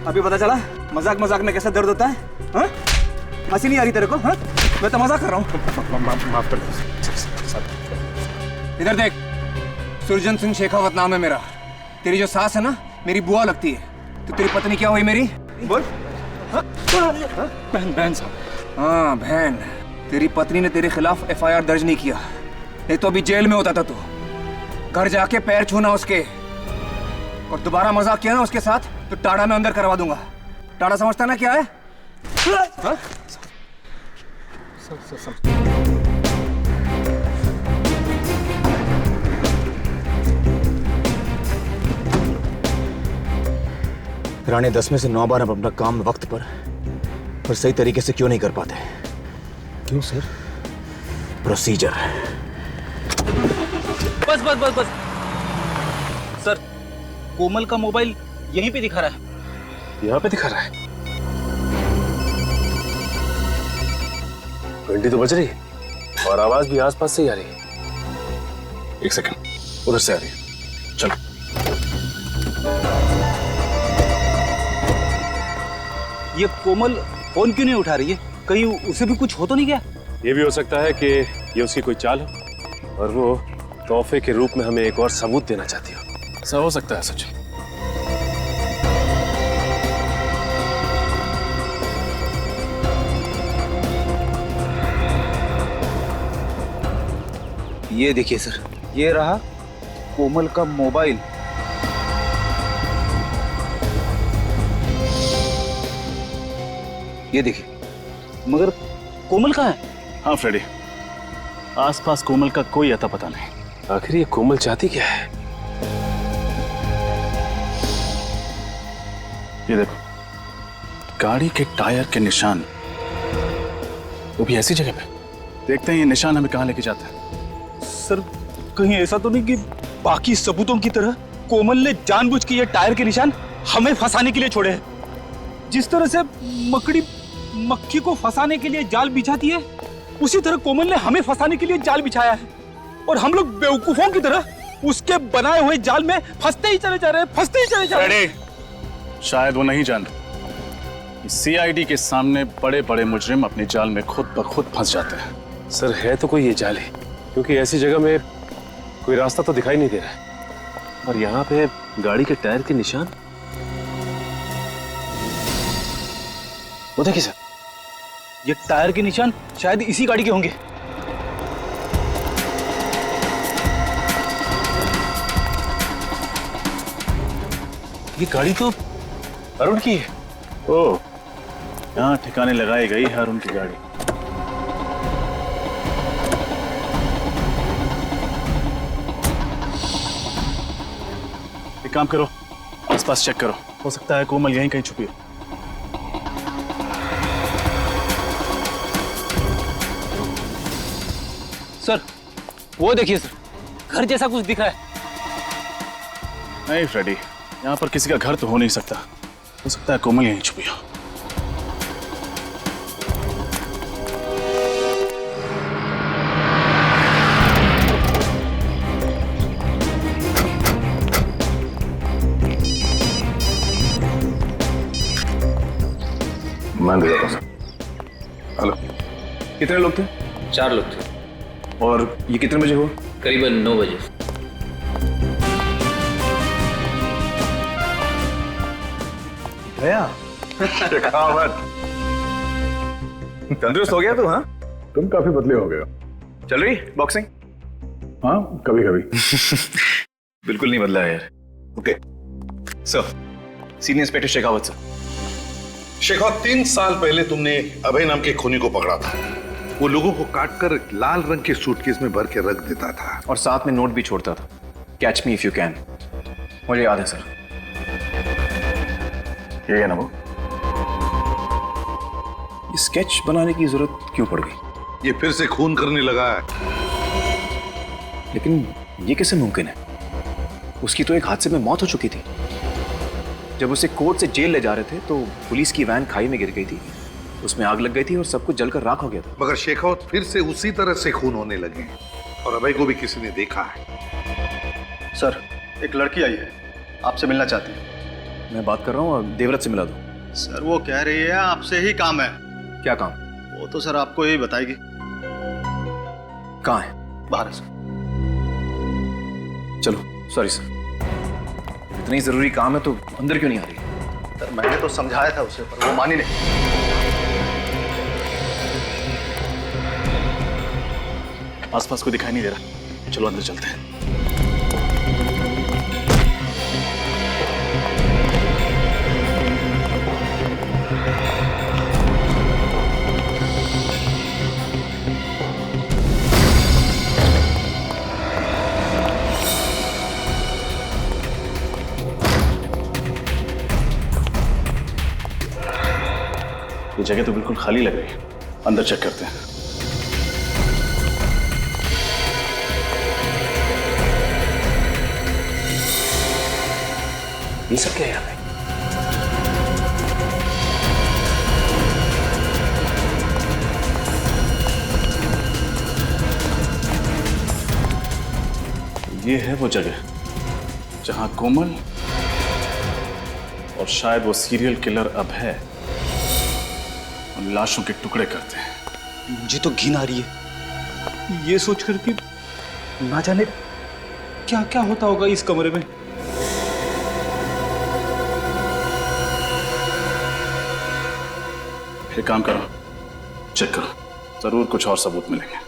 अभी पता चला मजाक में कैसा दर्द होता है? हाँ? हंसी नहीं आ रही तेरे को? हाँ? मैं तो मजाक कर रहा हूँ। माफ कर दो। इधर देख, सुरजन सिंह शेखावत नाम है मेरा। तेरी जो सास है ना, मेरी बुआ लगती है। तो तेरी पत्नी क्या हुई मेरी? बोल। बहन, बहन साहब। हाँ बहन। तेरी पत्नी ने तेरे खिलाफ FIR दर्ज नहीं किया, नहीं तो अभी जेल में होता था तू। घर जाके पैर छूना उसके, और दोबारा मजाक किया ना उसके साथ तो टाड़ा में अंदर करवा दूंगा। टाड़ा समझता ना क्या है? हाँ? रानी 10 में से 9 बार हम अपना काम वक्त पर और सही तरीके से क्यों नहीं कर पाते? क्यों सर? प्रोसीजर। बस बस बस बस सर, कोमल का मोबाइल यहीं पे दिखा रहा है। यहाँ पे दिखा रहा है? घंटी तो बज रही है और आवाज भी आसपास से ही आ रही है। एक सेकंड, उधर से आ रही है। चलो। ये कोमल फोन क्यों नहीं उठा रही है? कहीं उसे भी कुछ हो तो नहीं गया? ये भी हो सकता है कि ये उसकी कोई चाल हो और वो तोहफे के रूप में हमें एक और सबूत देना चाहती हो। ऐसा हो सकता है सचिन। ये देखिए सर, ये रहा कोमल का मोबाइल। ये देखिए, मगर कोमल कहाँ है? हाँ फ्रेडी, आसपास कोमल का कोई अता पता नहीं। आखिर ये कोमल चाहती क्या है? ये देखो, गाड़ी के टायर के निशान, वो भी ऐसी जगह पे। देखते हैं ये निशान हमें कहाँ लेके जाता है। सर, कहीं ऐसा तो नहीं कि बाकी सबूतों की तरह कोमल ने जानबूझ के ये टायर के निशान हमें फंसाने के लिए छोड़े हैं? जिस तरह से मकड़ी मक्खी को फंसाने के लिए जाल बिछाती है, उसी तरह कोमल ने हमें फंसाने के लिए जाल बिछाया है, और हम लोग बेवकूफों की तरह उसके बनाए हुए जाल में फंसते ही चले जा रहे हैं, फंसते ही चले जा रहे हैं। शायद वो नहीं जान रहे, CID के सामने बड़े बड़े मुजरिम अपने जाल में खुद ब खुद फंस जाते हैं। सर, है तो कोई ये जाल है, क्योंकि ऐसी जगह में कोई रास्ता तो दिखाई नहीं दे रहा है। और यहाँ पे गाड़ी के टायर के निशान, वो देखिए सर, ये टायर के निशान शायद इसी गाड़ी के होंगे। ये गाड़ी तो अरुण की है। ओह, यहाँ ठिकाने लगाई गई है अरुण की गाड़ी। एक काम करो, आसपास चेक करो, हो सकता है कोमल यहीं कहीं छुपी हो। सर, वो देखिए सर, घर जैसा कुछ दिख रहा है। नहीं फ्रेडी, यहाँ पर किसी का घर तो हो नहीं सकता, हो सकता है कोमल यहीं छुपी हो। मैं दे रहा। हेलो, कितने लोग थे? 4 लोग थे। और ये कितने बजे हुआ? करीबन 9 बजे। भैया शेखावत, तंदुरुस्त हो गया तू? हाँ, तुम काफी बदले हो गए हो। चल रही बॉक्सिंग? हाँ, कभी कभी। बिल्कुल नहीं बदला है यार। Okay sir, senior inspector Shekhawat sir. Shekhawat, 3 साल पहले तुमने अभय नाम के खूनी को पकड़ा था। वो लोगों को काटकर लाल रंग के सूटकेस में भर के रख देता था और साथ में नोट भी छोड़ता था, catch me if you can. मुझे याद है सर। ये है ना वो? ये स्केच बनाने की जरूरत क्यों पड़ गई? ये फिर से खून करने लगा है। लेकिन ये कैसे मुमकिन है? उसकी तो एक हादसे में मौत हो चुकी थी। जब उसे कोर्ट से जेल ले जा रहे थे तो पुलिस की वैन खाई में गिर गई थी, उसमें आग लग गई थी और सब कुछ जलकर राख हो गया था। मगर शेखावत, फिर से उसी तरह से खून होने लगे और अभय को भी किसी ने देखा है। सर, एक लड़की आई है, आपसे मिलना चाहती है। मैं बात कर रहा हूँ, देवव्रत से मिला दो। सर, वो कह रही है आपसे ही काम है। क्या काम? वो तो सर आपको ही बताएगी। कहाँ है? बाहर है सर। चलो। सॉरी सर, इतनी जरूरी काम है तो अंदर क्यों नहीं आ रही? सर मैंने तो समझाया था उसे, पर वो मानी नहीं। आसपास को दिखाई नहीं दे रहा, चलो अंदर चलते हैं। ये जगह तो बिल्कुल खाली लग रही है, अंदर चेक करते हैं। ये सब क्या है यहाँ पे? ये है वो जगह जहां कोमल और शायद वो सीरियल किलर अब है और लाशों के टुकड़े करते हैं। मुझे तो घिन आ रही है ये सोचकर कि ना जाने क्या क्या होता होगा इस कमरे में। एक काम करो, चेक करो, जरूर कुछ और सबूत मिलेंगे।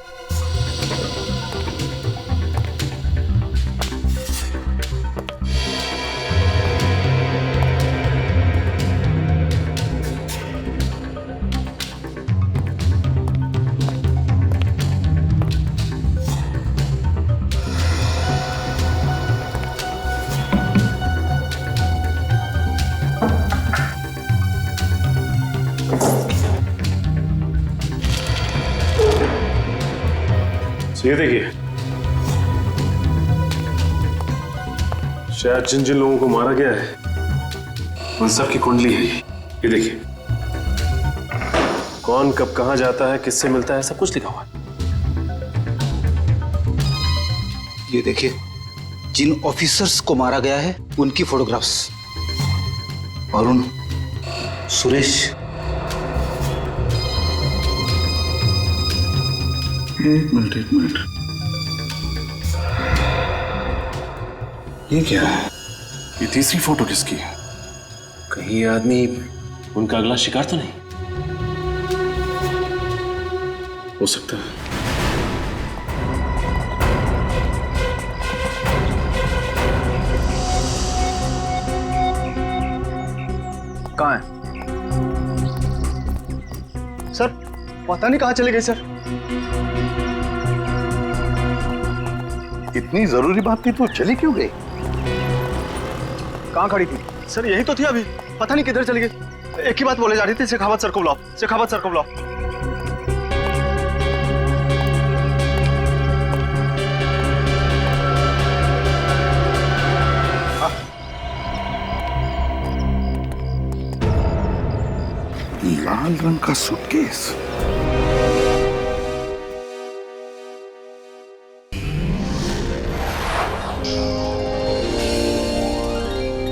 ये देखिए, शायद जिन जिन लोगों को मारा गया है उन सब की कुंडली है ये देखिए। कौन कब कहां जाता है, किससे मिलता है, सब कुछ लिखा हुआ है। ये देखिए, जिन ऑफिसर्स को मारा गया है उनकी फोटोग्राफ्स। अरुण, सुरेश। एक मिनट, ये क्या है? ये तीसरी फोटो किसकी है? कहीं ये आदमी उनका अगला शिकार तो नहीं हो सकता है। कहाँ है सर? पता नहीं कहाँ चले गए सर। इतनी जरूरी बात थी तो चली क्यों गई? कहाँ खड़ी थी सर? यही तो थी अभी, पता नहीं किधर चली गई। एक ही बात बोले जा रही थी, शेखावत सर को बुलाओ, शेखावत सर को बुलाओ। लाल रंग का सूटकेस।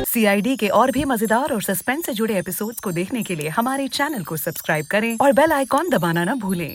CID के और भी मजेदार और सस्पेंस से जुड़े एपिसोड्स को देखने के लिए हमारे चैनल को सब्सक्राइब करें और बेल आइकॉन दबाना ना भूलें।